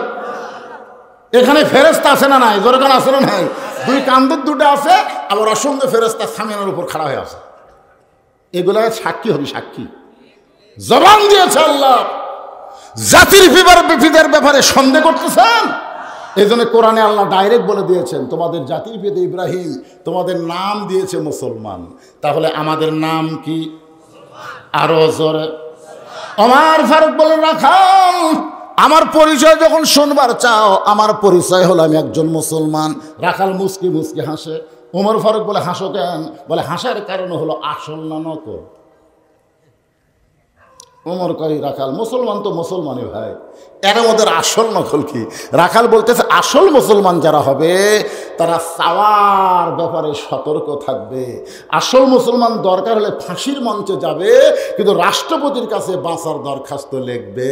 এখানে ফেরেশতা আছে না নাই? জোরে কোন আছে না নাই? 2 কান্দর 2টা আছে, আবার অসংখ্য ফেরেশতা সামিয়ানার উপর খাড়া হয়ে আছে। এগুলা সাক্ষী হবে, সাক্ষী। জবান দিয়েছে আল্লাহ। জাতির পিতার ব্যাপারে সন্দেহ করতেছেন? এই জন্য কোরআনে আল্লাহ ডাইরেক্ট বলে দিয়েছেন, তোমাদের জাতির পিতা ইব্রাহিম, তোমাদের নাম দিয়েছে মুসলমান। তাহলে আমাদের নাম কি? আরো জোরে। ওমর ফারুক বলে, রাখাল আমার পরিচয় যখন শুনবার চাও, আমার পরিচয় হলো আমি একজন মুসলমান। রাখাল মুস্কি মুস্কি হাসে। ওমর ফারুক বলে, হাসো কেন? বলে, হাসার কারণ হলো আসল না নকল। ওমর কই, রাখাল মুসলমান তো মুসলমানই ভাই, এর মধ্যে আসল নকল কি? রাখাল বলতেছে, আসল মুসলমান যারা হবে তারা চাওয়ার ব্যাপারে সতর্ক থাকবে। আসল মুসলমান দরকার হলে ফাঁসির মঞ্চে যাবে, কিন্তু রাষ্ট্রপতির কাছে বাঁচার দরখাস্ত লিখবে।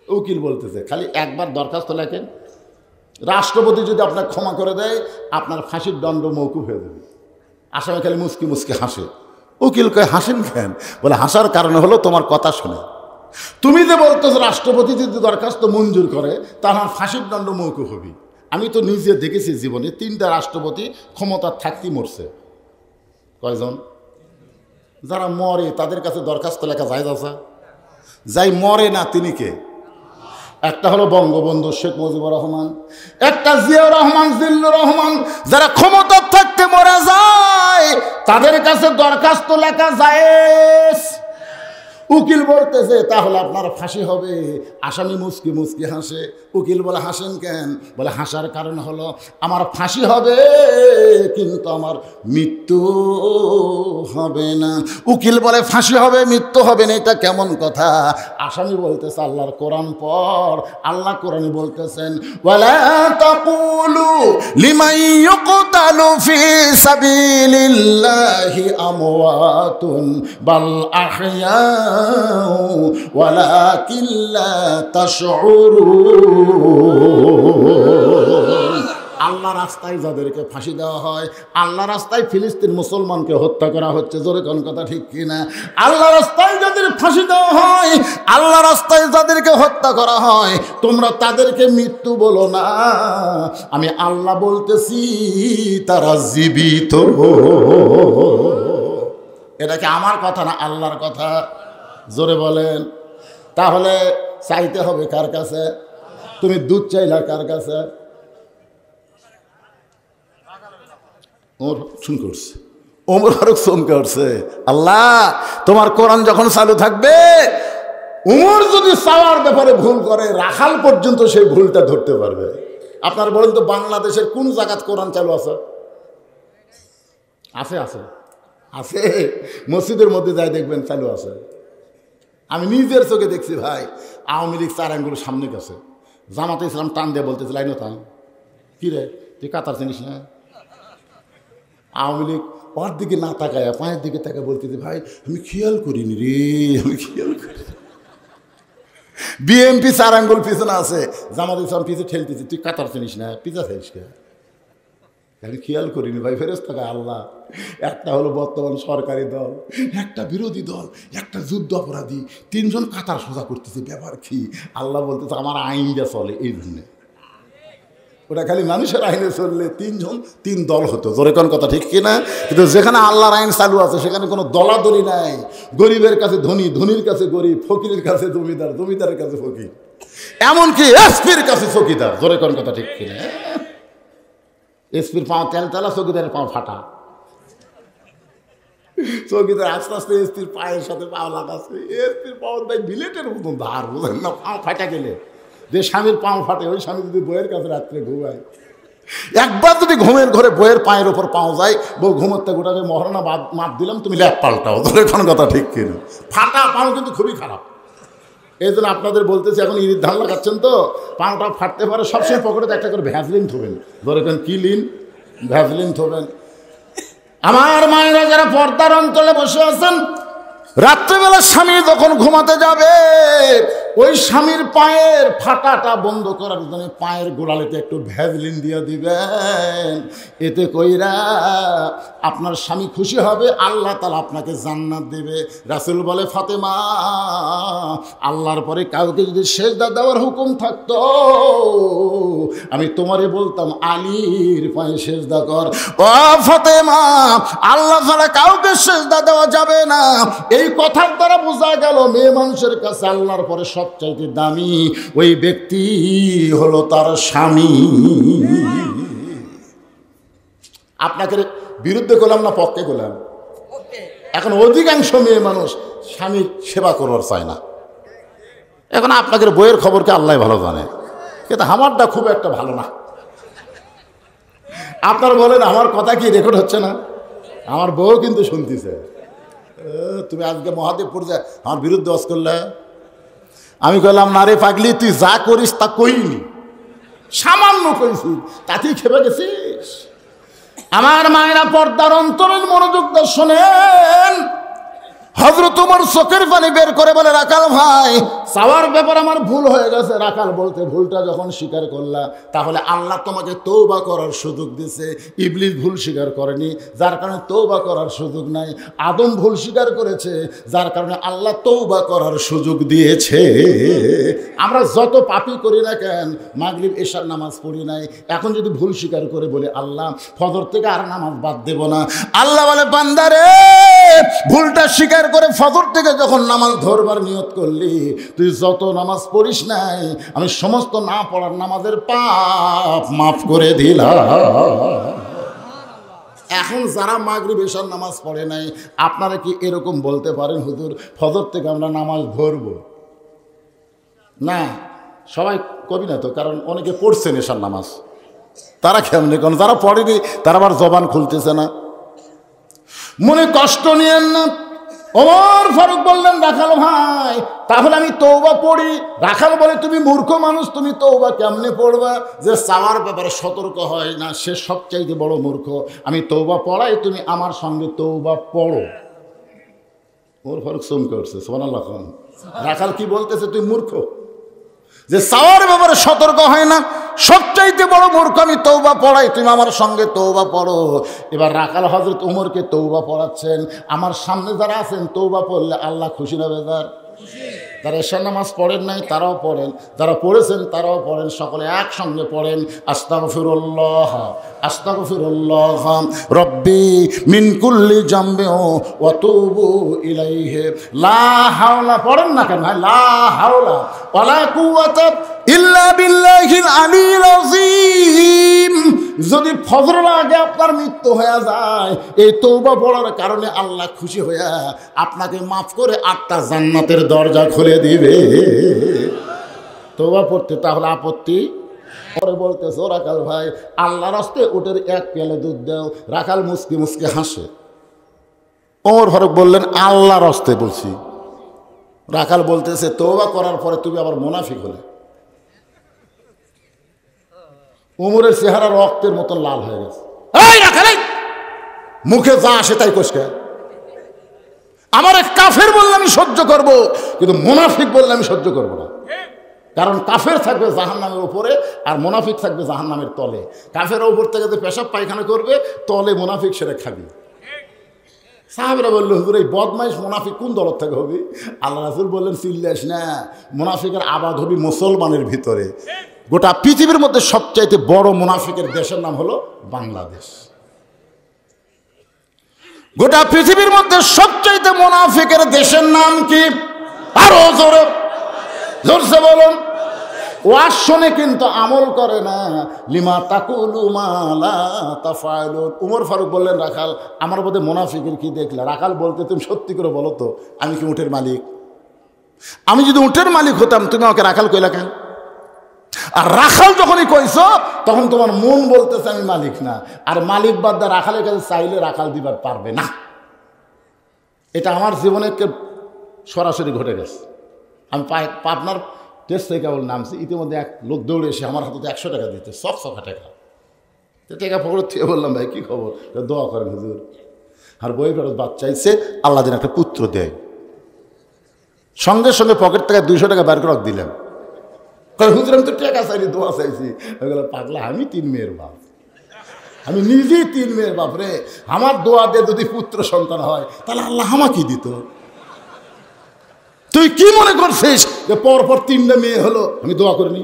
উকিল বলতেছে, খালি একবার দরখাস্ত লেখেন, রাষ্ট্রপতি যদি আপনার ক্ষমা করে দেয়, আপনার ফাঁসির দণ্ড মৌকুফ হয়ে যাবে। আসামি খালি মুস্কি মুস্কি হাসে। উকিল কয়, হাসেন কেন? বলে, হাসার কারণ হলো তোমার কথা শুনে। তুমি যে বলতেছো রাষ্ট্রপতি যদি দরখাস্ত মঞ্জুর করে, তার ফাঁসির দণ্ড মৌকুফ হবে। আমি তো নিজে দেখেছি জীবনে 3টা রাষ্ট্রপতি ক্ষমতার থাকতেই মরছে। কয়জন? যারা মরে তাদের কাছে দরখাস্ত লেখা যায় আছে, যাই মরে না তিনি কে? একটা হলো বঙ্গবন্ধু শেখ মুজিবুর রহমান, একটা জিয়াউর রহমান, জিল্লুর রহমান। যারা ক্ষমতার থাকতে মরে যায় তাদের কাছে দরখাস্ত লেখা যায়। উকিল বলতেছে, তাহলে আপনার ফাঁসি হবে। আসামি মুস্কি মুস্কি হাসে। উকিল বলে, হাসেন কেন? বলে, হাসার কারণ হলো আমার ফাঁসি হবে, কিন্তু আমার মৃত্যু হবে না। উকিল বলে, ফাঁসি হবে মৃত্যু হবে না, এটা কেমন কথা? আসামি বলতেছে, আল্লাহর কোরআন পড়। আল্লাহ কোরআনে বলতেছেন, ওয়ালা তাকুলু লিমান ইউকতালু ফি সাবিলিল্লাহি আমওয়াতুন বাল আহইয়া ওয়ালাকিন লা তাশউরুন। আল্লাহ রাস্তায় যাদেরকে ফাঁসি দেওয়া হয়, আল্লাহ রাস্তায় ফিলিস্তিন মুসলমানকে হত্যা করা হচ্ছে। জোরে কোন কথা ঠিক কিনা? আল্লাহ রাস্তায় যাদের ফাঁসি দেওয়া হয়, আল্লাহ রাস্তায় যাদেরকে হত্যা করা হয়, তোমরা তাদেরকে মৃত্যু বলো না, আমি আল্লাহ বলতেছি তারা জীবিত। এটা কি আমার কথা না আল্লাহর কথা? জোরে বলেন। তাহলে চাইতে হবে কার কাছে? তুমি দুধ চাইলা কার কাছে? ওমর শুন করছে, ওমর ফারুক চমকে উঠছে। আল্লাহ, তোমার কোরআন যখন চালু থাকবে, ওমর যদি চাওয়ার ব্যাপারে ভুল করে, রাখাল পর্যন্ত সেই ভুলটা ধরতে পারবে। আপনার বলেন তো, বাংলাদেশের কোন জায়গাত কোরআন চালু আছে? আছে আছে আছে, মসজিদের মধ্যে যাই দেখবেন চালু আছে। আমি নিজের চোখে দেখছি ভাই। আওয়ামী লীগ 4 আঙ্গুল সামনে গেছে, জামাতে ইসলাম টান দিয়ে বলতেছে, লাইনও টান। কি রে, তুই কাতার চিনিস না? আওয়ামী লীগ ওর দিকে না তাকায়, পায়ের দিকে তাকায় বলতেছে, ভাই আমি খেয়াল করিনি রে, আমি খেয়াল করি। বিএনপি 4 আঙ্গুল পিছনে আছে, জামাত ইসলাম পিছিয়ে ঠেলতেছে, তুই কাতার চিনিস না, পিছা খাইস কে? আমি খেয়াল করিনি ভাই। ফেরেশতা আল্লাহ, একটা হলো বর্তমান সরকারি দল, একটা বিরোধী দল, একটা যুদ্ধ অপরাধী, 3 জন কাতার সোজা করতেছে। ব্যাপার কি? আল্লাহ বলতেছে, আমার আইনটা চলে এই জন্যে। ওটা খালি মানুষের আইনে চললে 3 জন 3 দল হতো। জোরে কোন কথা ঠিক কিনা? কিন্তু যেখানে আল্লাহর আইন চালু আছে সেখানে কোনো দলাদলি নাই। গরিবের কাছে ধনী, ধনীর কাছে গরিব, ফকিরের কাছে জমিদার, জমিদারের কাছে ফকির, এমনকি এসপির কাছে চৌকিদার। জোরে কোন কথা ঠিক কিনা? এসপির পাও তেলতলা, চৌকিদারের পাও ফাটা। চৌকিদার আস্তে আস্তে এসপির পায়ের সাথে পাও লাগাচ্ছে। এসপির পাও তাই বিলেটের মতন ধার, বোঝেন না? পাও ফাটা গেলে যে স্বামীর পাও ফাটে, ওই স্বামী যদি বইয়ের কাছে রাত্রে ঘুমায়, একবার যদি ঘুমের ঘরে বইয়ের পায়ের ওপর পাও যায়, বউ ঘুমোতে গোটাকে মহারণা মাপ দিলাম, তুমি ল্যাপ পাল্টাও। ধরে কোন কথা ঠিক কিনা? ফাটা পাও কিন্তু খুবই খারাপ। এই জন্য আপনাদের বলতেছি, এখন ঈদের ধান লাগাচ্ছেন তো, পাওটা ফাটতে পারে, সবসময় পকেটে একটা করে ভ্যাসলিন থবেন। ধরে কেন কি লিন? ভ্যাসলিন থবেন। আমার মায়েরা যারা পর্দার অঞ্চলে বসে আছেন, রাত্রেবেলা স্বামী যখন ঘুমাতে যাবে, ওই স্বামীর পায়ের ফাটাটা বন্ধ করার জন্য পায়ের গোড়ালিতে একটু ভ্যাসলিন দিয়ে দিবেন। এতে কইরা আপনার স্বামী খুশি হবে, আল্লাহ তাআলা আপনাকে জান্নাত দেবে। রাসূল বলে, ফাতেমা, আল্লাহর পরে কাউকে যদি সেজদা দেওয়ার হুকুম থাকতো, আমি তোমারে বলতাম আলীর পায়ে সেজদা কর। ও ফাতেমা, আল্লাহ ছাড়া কাউকে সেজদা দেওয়া যাবে না। এই কথার দ্বারা বোঝা গেল, মেয়ে মানুষের কাছে আল্লাহর পরে সবচাইতে দামি ওই ব্যক্তি হলো তার স্বামী। আপনাকে বিরুদ্ধে করলাম না পক্ষে করলাম? এখন অধিকাংশ মেয়ে মানুষ স্বামীর সেবা করবার চায় না। এখন আপনাদের বইয়ের খবরকে আল্লাহ ভালো জানে, কিন্তু আমারটা খুব একটা ভালো না। আপনারা বলেন আমার কথা কি রেকর্ড হচ্ছে না? আমার বউ কিন্তু শুনতেছে। তুমি আজকে মহাদেবপুর যা আমার বিরুদ্ধে ওয়াজ করলে, আমি বললাম না রে পাগলি, তুই যা করিস তা কইনি, সামান্য কইছি, তাতেই খেপে গেছিস। আমার মায়েরা পর্দার অন্তরের মনোযোগ দিয়ে শোনেন। হযরত ওমর চোখের পানি বের করে বলে, রাখাল ভাই, চাওয়ার ব্যাপার আমার ভুল হয়ে গেছে। রাখাল বলতে, ভুলটা যখন স্বীকার করলা, তাহলে আল্লাহ তোমাকে তওবা করার সুযোগ দিয়েছে। ইবলিস ভুল স্বীকার করেনি, যার কারণে তওবা করার সুযোগ নাই। আদম ভুল স্বীকার করেছে, যার কারণে আল্লাহ তওবা করার সুযোগ দিয়েছে। আমরা যত পাপী করি না কেন, মাগরিব এশার নামাজ পড়ি নাই, এখন যদি ভুল স্বীকার করে বলে আল্লাহ ফজর থেকে আর নামাজ বাদ দেব না, আল্লাহ বলে, বান্দারে, ভুলটা স্বীকার করে ফজর থেকে যখন নামাজ ধরবার নিয়ত করলি, তুই যত নামাজ পড়িস নাই, আমি সমস্ত না পড়ার নামাজের পাপ মাফ করে দিলাম। এখন যারা মাগরিব এশার নামাজ পড়ে নাই, আপনারা কি এরকম বলতে পারেন, হুজুর ফজর থেকে আমরা নামাজ ধরব না? সবাই কবি না তো, কারণ অনেকে পড়ছেন এশার নামাজ, তারা কেমনে? কারণ যারা পড়েনি তারা আবার জবান খুলতেছে না। মনে কষ্ট নিয়েন না। ওমর ফারুক বললেন, রাখাল ভাই, তাহলে আমি তওবা পড়ি। রাখাল বলে, তুমি মূর্খ মানুষ, তুমি তওবা কেমনে পড়বা? যে চাওয়ার ব্যাপারে সতর্ক হয় না, সে সবচাইতে বড় মূর্খ। আমি তওবা পড়াই, তুমি আমার সঙ্গে তওবা পড়ো। ওমর ফারুক চমকে উঠছে, সুবহানাল্লাহ। রাখাল কি বলতেছে? তুই মূর্খ, যে চাওয়ার ব্যাপারে সতর্ক হয় না, সবচাইতে বড় মূর্খ। আমি তওবা পড়াই, তুমি আমার সঙ্গে তওবা পড়ো। এবার রাখাল হযরত ওমরকে তওবা পড়াচ্ছেন। আমার সামনে যারা আছেন, তওবা পড়লে আল্লাহ খুশি না বেজার? যারা এশার নামাজ পড়েন নাই তারাও পড়েন, যারা পড়েছেন তারাও পড়েন, সকলে একসঙ্গে পড়েন, আস্তাগফিরুল্লাহ আস্তাগফিরুল্লাহ রব্বি মিন কুল্লি জামবি ওয়া তুবু ইলাইহি লা হাওলা। পড়েন না কেন? লা হাওলা ওয়ালা কুওয়াতা ইল্লা বিল্লাহিল আলিয়্যিল আযীম। যদি ফজরের আগে আপনার মৃত্যু হয়ে যায়, এই তওবা পড়ার কারণে আল্লাহ খুশি হয়ে আপনাকে মাফ করে 8টা জান্নাতের দরজা খুলে দিবে। তওবা পড়তে তাহলে আপত্তি? পরে বলতেছে, রাখাল ভাই, আল্লাহর রাস্তে ওটের 1 পেয়ালা দুধ দাও। রাখাল মুসকি মুসকি হাসে। ওমর ফারুক বললেন, আল্লাহর রাস্তে বলছি। রাখাল বলতেছে, তওবা করার পরে তুমি আবার মুনাফিক হলে। ওমরের চেহারা রক্তের মতন লাল হয়ে গেছে। এই রাখাল, মুখে যা আসে তাই কষকে। আমার কাফের বললে আমি সহ্য করব, কিন্তু মুনাফিক বললে আমি সহ্য করব না। কারণ কাফের থাকবে জাহান্নামের উপরে, আর মুনাফিক থাকবে জাহান্নামের তলে। কাফের উপর থেকে যে পেশাব পায়খানা করবে, তলে মুনাফিক সেটা খাবি। সাহাবীরা বলল, হুজুর এই বদমাইশ মুনাফিক কোন দল থেকে হবে? আল্লাহ রাসূল বললেন, চিল্লাস না, মুনাফিকের আবাদ হবে মুসলমানের ভিতরে। গোটা পৃথিবীর মধ্যে সবচাইতে বড় মুনাফিকের দেশের নাম হলো বাংলাদেশ। গোটা পৃথিবীর মধ্যে সবচাইতে মুনাফিকের দেশের নাম কি? আরো জোরে জোরসে বলুন। ওয়াজ শুনে কিন্তু আমল করে না। লিমা তাকুলু মা লা তাফআলুন। ওমর ফারুক বললেন, রাখাল, আমার মধ্যে মুনাফিকের কি দেখলা? রাখাল বলতে, তুমি সত্যি করে বলো তো, আমি কি উটের মালিক? আমি যদি উটের মালিক হতাম, তুমি আমাকে রাখাল কইলা কেন? আর রাখাল যখনই কইছ, তখন তোমার মন বলতেছে আমি মালিক না। আর মালিক বাদ দা রাখালের কাছে চাইলে রাখাল দিবার পারবে না। এটা আমার জীবনে সরাসরি ঘটে গেছে। আমি পাবনার টেস্ট থেকে কেবল নামছি, ইতিমধ্যে এক লোক দৌড়ে এসে আমার হাতে 100 টাকা দিতে, চকচকা টাকা। তো টাকা পকেট থেকে বললাম, ভাই কী খবর? দোয়া করেন হুজুর, আর বই ফেরত বাচ্চা চাইছে, আল্লাহ দিন একটা পুত্র দেয়। সঙ্গে সঙ্গে পকেট থেকে 200 টাকা বের করে দিলাম। হুজুর আমি তো টাকা চাইনি, দোয়া চাইছি। পাগলা, আমি 3 মেয়ের বাপ, আমি নিজেই 3 মেয়ের বাপ রে। আমার দোয়া দিয়ে যদি পুত্র সন্তান হয়, তাহলে আল্লাহ আমাকে দিত। তুই কি মনে করছিস যে পরপর 3টা মেয়ে হলো আমি দোয়া করিনি?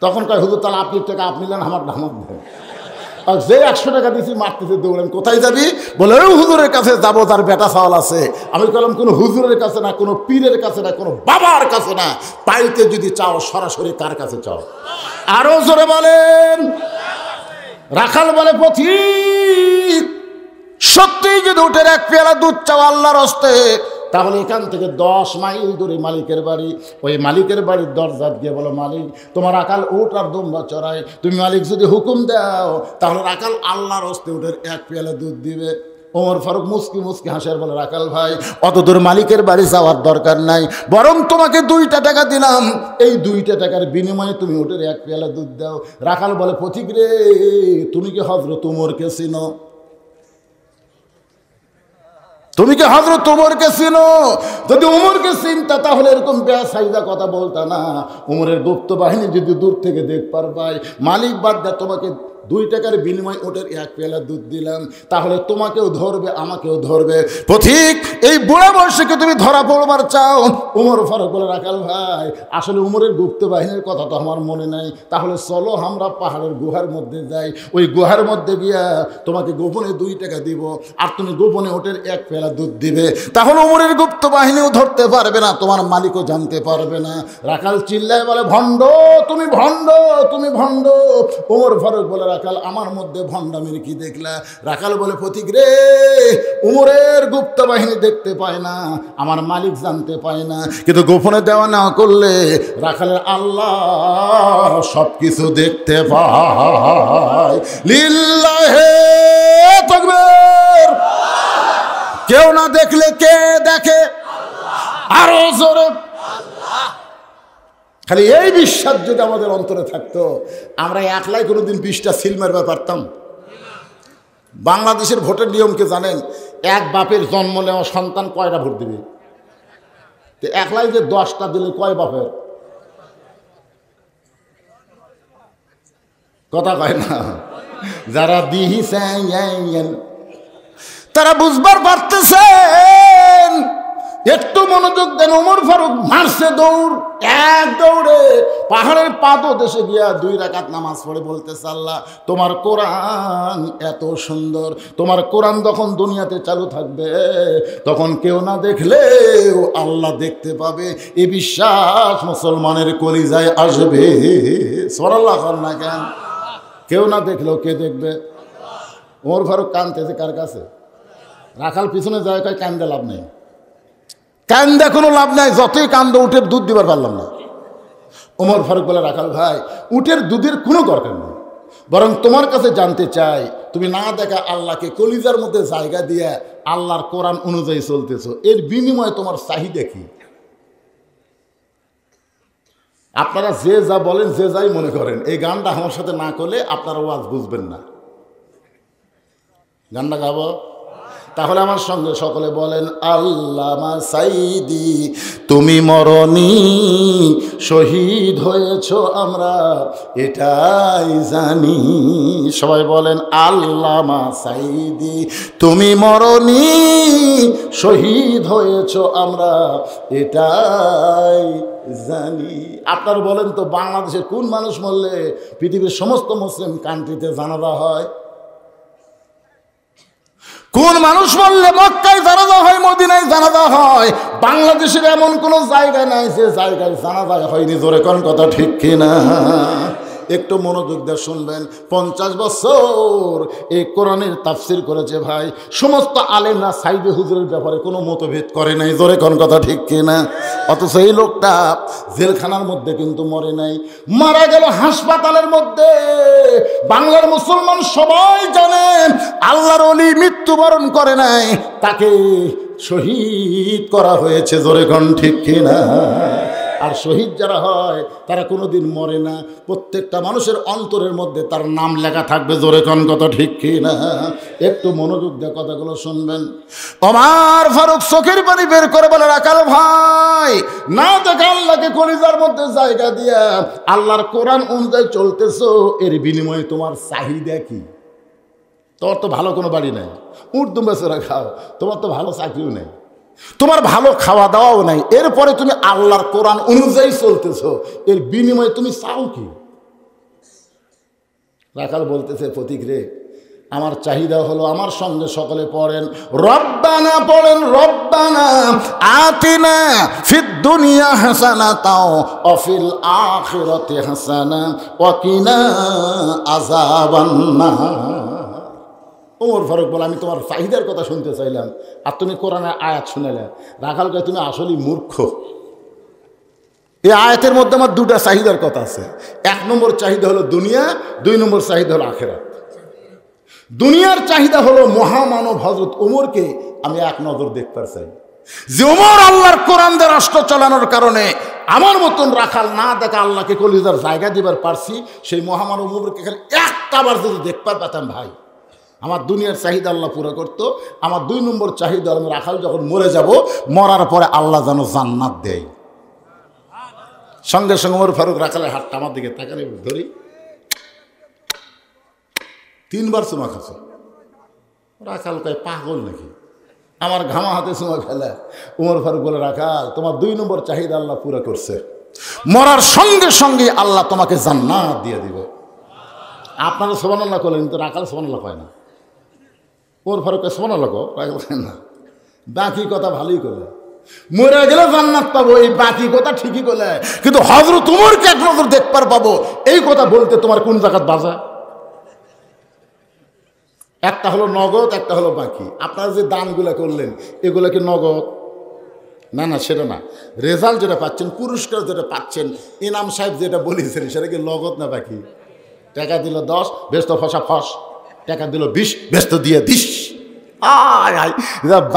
তখন কয়, হুজুর তাহলে আপনি টাকা আপনি নেন, আমার ধামক দেন। আর যে 100 টাকা দিয়েছি মারতেছে দৌড়েন। কোথায় যাবি? বলে, ওই হুজুরের কাছে যাবো, তার বেটা চাওয়াল আছে। আমি বললাম, কোনো হুজুরের কাছে না, কোনো পীরের কাছে না, কোনো বাবার কাছে না। পাইতে যদি চাও সরাসরি কার কাছে চাও? আরো জোরে বলেন। রাখাল বলে, পথিক সত্যিই যদি উটের এক পেয়ালা দুধ চাও আল্লাহর হস্তে, তাহলে এখান থেকে 10 মাইল দূরে মালিকের বাড়ি। ওই মালিকের বাড়ির দরজা গিয়ে বলো, মালিক তোমার রাখাল উট আর দুম্বা চড়ায়, তুমি মালিক যদি হুকুম দাও তাহলে রাখাল আল্লাহর হস্তে উটের এক পেয়ালা দুধ দিবে। ওমর ফারুক মুস্কি মুস্কি হাসের বলে, রাখাল ভাই অত দূর মালিকের বাড়ি যাওয়ার দরকার নাই, বরং তোমাকে 2টা টাকা দিলাম, এই 2টা টাকার বিনিময়ে তুমি উটের এক পেয়ালা দুধ দাও। রাখাল বলে, পথিক রে তুমি কি হযরত উমরকে চিনো? তুমি কি হযরত উমরকে চিনো? যদি উমরকে চিনতা তাহলে এরকম বেসাইদা কথা বলতা না। উমরের গুপ্ত বাহিনী যদি দূর থেকে দেখ পারবাই, মালিক বাদ দা তোমাকে 2 টাকার বিনিময়ে ওটের এক পেয়ালা দুধ দিলাম, তাহলে তোমাকেও ধরবে আমাকেও ধরবে। পথিক এই বুড়া বয়সে তুমি ধরা পড়বার চাও? উমর ফারুক বলে, রাখাল ভাই আসলে উমরের গুপ্ত বাহিনীর কথা তো আমার মনে নাই, তাহলে চলো আমরা পাহাড়ের গুহার মধ্যে যাই, ওই গুহার মধ্যে গিয়া তোমাকে গোপনে 2 টাকা দিব, আর তুমি গোপনে ওটের এক পেয়ালা দুধ দিবে, তাহলে উমরের গুপ্ত বাহিনীও ধরতে পারবে না, তোমার মালিকও জানতে পারবে না। রাখাল চিল্লায় বলে, ভণ্ড তুমি, ভণ্ড তুমি, ভণ্ড। উমর ফারুক বলে, রাখাল আমার মধ্যে ভণ্ডামির কি দেখলা? রাখাল বলে, পথিক রে উমরের গুপ্ত বাহিনী দেখতে পায় না, আমার মালিক জানতে পায় না, কিন্তু গোপনে দেওয়া না করলে রাখালের আল্লাহ সবকিছু দেখতে পায়। লিল্লাহে তাকবীর। কেউ না দেখলে কে দেখে? আরো জোরে। খালি এই বিশ্বাস যদি আমাদের অন্তরে থাকতো, আমরা একলাই কোনোদিন 20টা সিল মারতে পারতাম? বাংলাদেশের ভোটের নিয়মকে জানেন? এক বাপের জন্ম নেওয়া সন্তান কয়টা ভোট দিবে? তো একলাই যে 10টা দিলে কয় বাপের? কথা কয় না। যারা দিহিছেন তারা বুঝবার পারতেছেন। একটু মনোযোগ দেন। ওমর ফারুক মারছে দৌড়, এক দৌড়ে পাহাড়ের পাদদেশে গিয়া 2 রাকাত নামাজ পড়ে বলতেছে, আল্লাহ তোমার কোরআন এত সুন্দর, তোমার কোরআন যখন দুনিয়াতে চালু থাকবে তখন কেউ না দেখলেও আল্লাহ দেখতে পাবে, এই বিশ্বাস মুসলমানের কলিজায় আসবে। সুবহানাল্লাহ না কেন? কেউ না দেখলেও কে দেখবে? ওমর ফারুক কাঁদতেছে কার কাছে? রাখাল পিছনে যায়, কয় কান্দে লাভ নেই, কান্দে কোনো লাভ নাই, যতই কান্দ উটের দুধ দিবার পারলাম না। ওমর ফারুক বলে, রাখাল ভাই উটের দুধের কোনো দরকার নেই, বরং তোমার কাছে জানতে চাই তুমি না দেখা আল্লাহকে কলিজার মধ্যে জায়গা দিয়ে আল্লাহর কোরআন অনুযায়ী চলতেছো, এর বিনিময়ে তোমার চাহিদা কি? আপনারা যে যা বলেন, যে যাই মনে করেন, এই গানটা আমার সাথে না করলে আপনারা ওয়াজ বুঝবেন না। গানটা গাবো? তাহলে আমার সঙ্গে সকলে বলেন, আল্লামা সাইদি তুমি মরনি, শহীদ হয়েছ আমরা এটাই জানি। সবাই বলেন, আল্লামা সাইদি তুমি মরনি, শহীদ হয়েছ আমরা এটাই জানি। আপনারা বলেন তো, বাংলাদেশের কোন মানুষ মরলে পৃথিবীর সমস্ত মুসলিম কান্ট্রিতে জানাজা হয়? কোন মানুষ বললে মক্কায় জানাজা হয়, মদিনায় জানাজা হয়? বাংলাদেশের এমন কোন জায়গা নাই যে জায়গায় জানাজা হয়নি। জোরে কোন কথা ঠিক কিনা? একটু মনোযোগ দিয়ে শুনবেন। 50 বছর এই কোরআনের তাফসির করেছে ভাই, সমস্ত আলেমরা সাইদে হুজুরের ব্যাপারে কোনো মতভেদ করে নাই। জোরে কোন কথা ঠিক কিনা? অথচ এই লোকটা জেলখানার মধ্যে কিন্তু মরে নাই, মারা গেল হাসপাতালের মধ্যে। বাংলার মুসলমান সবাই জানেন আল্লাহর ওলি মৃত্যুবরণ করে নাই, তাকে শহীদ করা হয়েছে। জোরে কোন ঠিক কিনা? আর শহীদ যারা হয় তারা কোনোদিন মরে না, প্রত্যেকটা মানুষের অন্তরের মধ্যে তার নাম লেখা থাকবে। জোরে কোন কথা ঠিক কিনা? একটু মনোযোগ দিয়ে কথাগুলো শুনবেন। ওমর ফারুক চোখের পানি বের করে বলে, রাখাল ভাই না দেখা আল্লাহকে কলিজার মধ্যে জায়গা দিয়া আল্লাহর কোরআন অনুযায়ী চলতেছো, এর বিনিময়ে তোমার চাহিদা কি? তোমার তো ভালো কোনো বাড়ি নাই, উট দুম্বা চোরা খাও, তোমার তো ভালো চাকরিও নেই, তোমার ভালো খাওয়া দাওয়াও নাই, এরপরে তুমি আল্লাহর কোরআন অনুযায়ী চলতেছো, এর বিনিময়ে তুমি চাও কি? রাখাল বলতেছে, পথিক রে আমার চাহিদা হলো, আমার সঙ্গে সকলে পড়েন রব্বানা, পড়েন রব্বানা আতিনা ফিদ দুনিয়া হাসানাতাও ওয়া ফিল আখিরাতি হাসানা ওয়া কিনা আযাবান্নার। ওমর ফারুক বলে, আমি তোমার চাহিদার কথা শুনতে চাইলাম, আর তুমি কোরআনের আয়াত শুনেলে। রাখাল কয়, তুমি আসলেই মূর্খ। এই আয়াতের মধ্যে আমার দুটা চাহিদার কথা আছে। 1 নম্বর চাহিদা হলো দুনিয়া, 2 নম্বর চাহিদা হলো আখেরাত। দুনিয়ার চাহিদা হলো মহামানব হযরত ওমরকে আমি এক নজর দেখতে চাই, যে ওমর আল্লাহর কোরআন দিয়ে রাষ্ট্র চালানোর কারণে আমার মতন রাখাল না দেখা আল্লাহকে কলিজার জায়গা দিবার পারছি, সেই মহামানব ওমরকে খালি একটাবার যদি দেখবার পেতাম ভাই, আমার দুনিয়ার চাহিদা আল্লাহ পুরো করতো। আমার 2 নম্বর চাহিদা, আমি রাখাল যখন মরে যাব, মরার পরে আল্লাহ যেন জান্নাত দেয়। সঙ্গে সঙ্গে ওমর ফারুক রাখালের হাতটা আমার দিকে তাকালে ধরি, 3 বার চুমা খাচ্ছে। রাখাল কয়, পাগল নাকি, আমার ঘামা হাতে চুমা খেলে। ওমর ফারুক বলে, রাখাল তোমার 2 নম্বর চাহিদা আল্লাহ পুরো করছে, মরার সঙ্গে সঙ্গে আল্লাহ তোমাকে জান্নাত দিয়ে দিবে। আপনারা সুবহানাল্লাহ করলেন, কিন্তু রাখাল সুবহানাল্লাহ কয় না। ওমর ফারুককে সুবহানাল্লাহ কো, রাখাল কয় না। বাকি কথা ভালোই করলে, মরে গেলে জান্নাত পাবো, এই বাকি কথা ঠিকই করলে, কিন্তু হযরত ওমরকে এক নজর দেখবার পাবো, এই কথা বলতে তোমার কোন জায়গাত বাজা? একটা হলো নগদ, একটা হলো বাকি। আপনারা যে দানগুলো করলেন, এগুলো কি নগদ? না না, সেটা না। রেজাল্ট যেটা পাচ্ছেন, পুরস্কার যেটা পাচ্ছেন, ইনাম সাহেব যেটা বলেছেন, সেটা কি নগদ না বাকি? টাকা দিল 10, ব্যস্ত ফসা ফস, টাকা দিল 20, ব্যস্ত দিয়ে 20।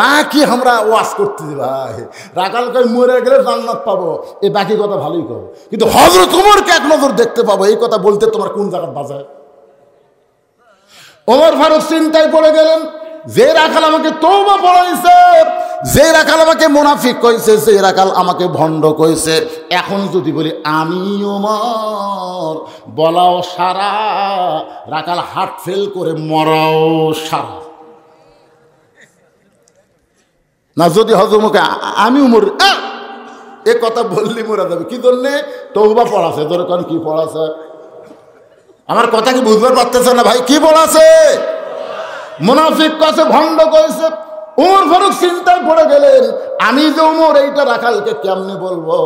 বাকি আমরা ওয়াজ করতেছি ভাই। রাখাল কই মরে গেলে জান্নাত পাবো, এই বাকি কথা ভালোই কব, কিন্তু হযরত ওমরকে এক নজর দেখতে পাবো, এই কথা বলতে তোমার কোন জায়গা বাজায়? ওমর ফারুক চিন্তায় পড়ে গেলেন, যে রাখাল আমাকে তওবা পড়াইছে, যে রাখাল আমাকে মুনাফিক কইছে, যে রাখাল আমাকে ভণ্ড কইছে, এখন যদি বলি আমি ওমর, বলাও সারা, রাখাল হার্ট ফেল করে মরাও সারা। না যদি হযরতকে আমি উমর এ কথা বললি মরা যাবে। কি জন্যে? তওবা পড়াছে। ধরে কোন কি পড়াছে? আমার কথা কি বুঝবার পারতেছে না ভাই? কি পড়াছে? মুনাফিক কাছে ভণ্ড কইছে। ওমর ফারুক চিন্তায় পড়ে গেলেন, আমি যে ওমর, এইটা রাখালকে কেমনে বলবো?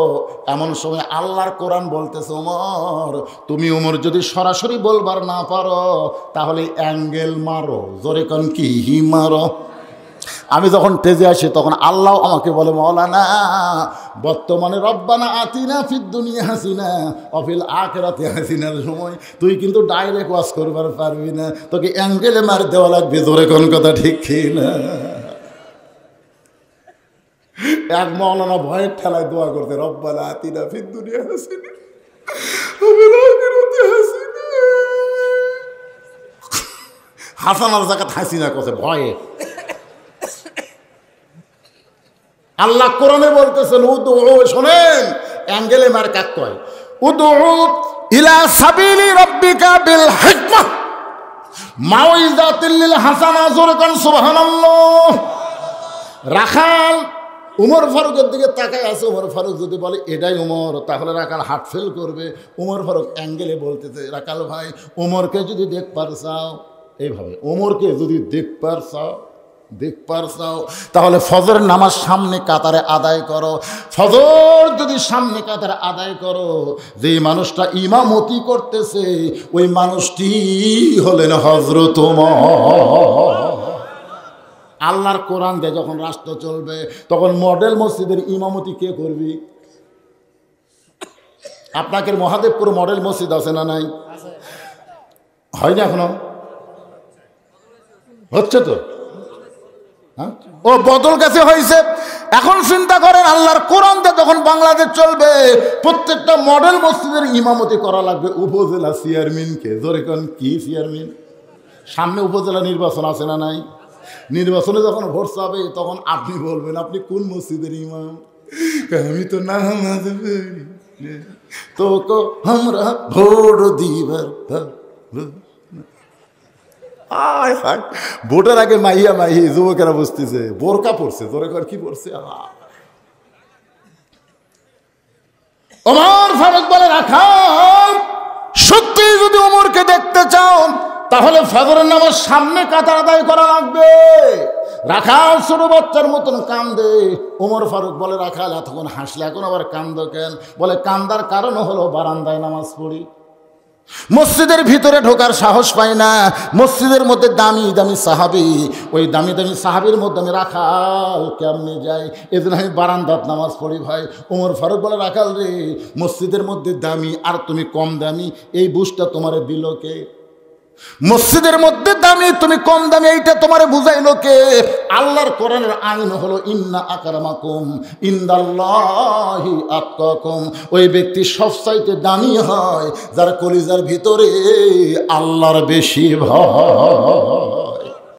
এমন সময় আল্লাহর কোরআন বলতেছে, ওমর তুমি ওমর যদি সরাসরি বলবার না পারো, তাহলে অ্যাঙ্গেল মারো। জোরে কোন কি মারো? আমি যখন তেজে আসি, তখন আল্লাহ আমাকে বলে, মাওলানা বর্তমানে রব্বানা আতিনা ফিদ দুনিয়া হাসিনা অফিল আখিরাতি হাসিনার সময় তুই কিন্তু ডাইরেক্ট ওয়াজ করবার পারবি না, তোকে অ্যাঙ্গেলে মার দেওয়া লাগবে। জোরে কোন কথা ঠিক কি না? এক মাওলানা ভয়ের ঠেলায় দোয়া করতে, রব্বানা আতিনা ফিদ দুনিয়া হাসিনা অফিল আখিরাতি হাসিনা। হাসানার জায়গা হাসিনা কথা ভয়ে। আল্লাহ কোরআনে বলতেছেন, উদউ, শোনেন, অ্যাঙ্গেলে মার কাক কয়, উদউ ইলা সাবিলি রাব্বিকা বিল হিকমাহ মাউইযাতিল লিল হাসানা। জোরে কোন সুবহানাল্লাহ। রাখাল উমর ফারুকের দিকে তাকায় আছে। উমর ফারুক যদি বলে এটাই উমর, তাহলে রাখাল হার্ট ফেল করবে। উমর ফারুক অ্যাঙ্গেলে বলতেছে, রাখাল ভাই উমরকে যদি দেখবার চাও, এইভাবে ওমরকে যদি দেখবার চাও, তাহলে ফজর নামাজ সামনে কাতারে আদায় করো। ফজর যদি সামনে কাতারে আদায় করো, যে মানুষটা ইমামতি করতেছে, ওই মানুষটি হলেন হযরত ওমর। আল্লাহর কোরআন দিয়ে যখন রাষ্ট্র চলবে, তখন মডেল মসজিদের ইমামতি কে করবি? আপনাকে মহাদেবপুর মডেল মসজিদ আছে না নাই? হয় না এখনো? হচ্ছে তো। ও বদল কাছে হয়েছে। এখন চিন্তা করেন, আল্লাহর কোরআন দিয়ে যখন বাংলাদেশ চলবে, প্রত্যেকটা মডেল মসজিদের ইমামতি করা লাগবে উপজেলা চেয়ারম্যানকে। ধরে কোন কি চেয়ারম্যান? সামনে উপজেলা নির্বাচন আছে না নাই? নির্বাচনে যখন ভোট চাবে, তখন আপনি বলবেন আপনি কোন মসজিদের ইমাম? আমি তো নামাজ পড়ি, তোকে আমরা ভোট দিবার। ভোটের আগে মাইয়া যুবকেরা বুঝতেছে, বোরকা পড়ছে। তোরে কর কি পড়ছে? ওমর ফারুক বলে, রাখাল সত্যি যদি ওমরকে দেখতে চাও, তাহলে ফজরের নামাজ সামনে কাতার আদায় করা লাগবে। রাখাল ছোট বাচ্চার মতন কান্দে। ওমর ফারুক বলে, রাখাল এতক্ষণ হাসলে, এখন আবার কান্দ কেন? বলে, কান্দার কারণ হলো বারান্দায় নামাজ পড়ি। মসজিদের ভিতরে ঢোকার সাহস পায় না। মসজিদের মধ্যে দামি দামি সাহাবি, ওই দামি দামি সাহাবির মধ্যে আমি রাখাল কেমনে যাই, এজন্য আমি বারান্দাত নামাজ পড়ি। ভাই ওমর ফারুক বলে, রাখাল রে, মসজিদের মধ্যে দামি আর তুমি কম দামি, এই বুঝটা তোমারে দিল কে? মসজিদের মধ্যে দামি তুমি কম দামি, এইটা তোমারে বুঝাইলো কে? আল্লাহর কোরআনের আইন হলো ইন্না আকরামাকুম ইনদাল্লাহি আতকাকুম। ওই ব্যক্তি সবচাইতে দামি হয় যার কলিজার ভিতরে আল্লাহর বেশি ভয়।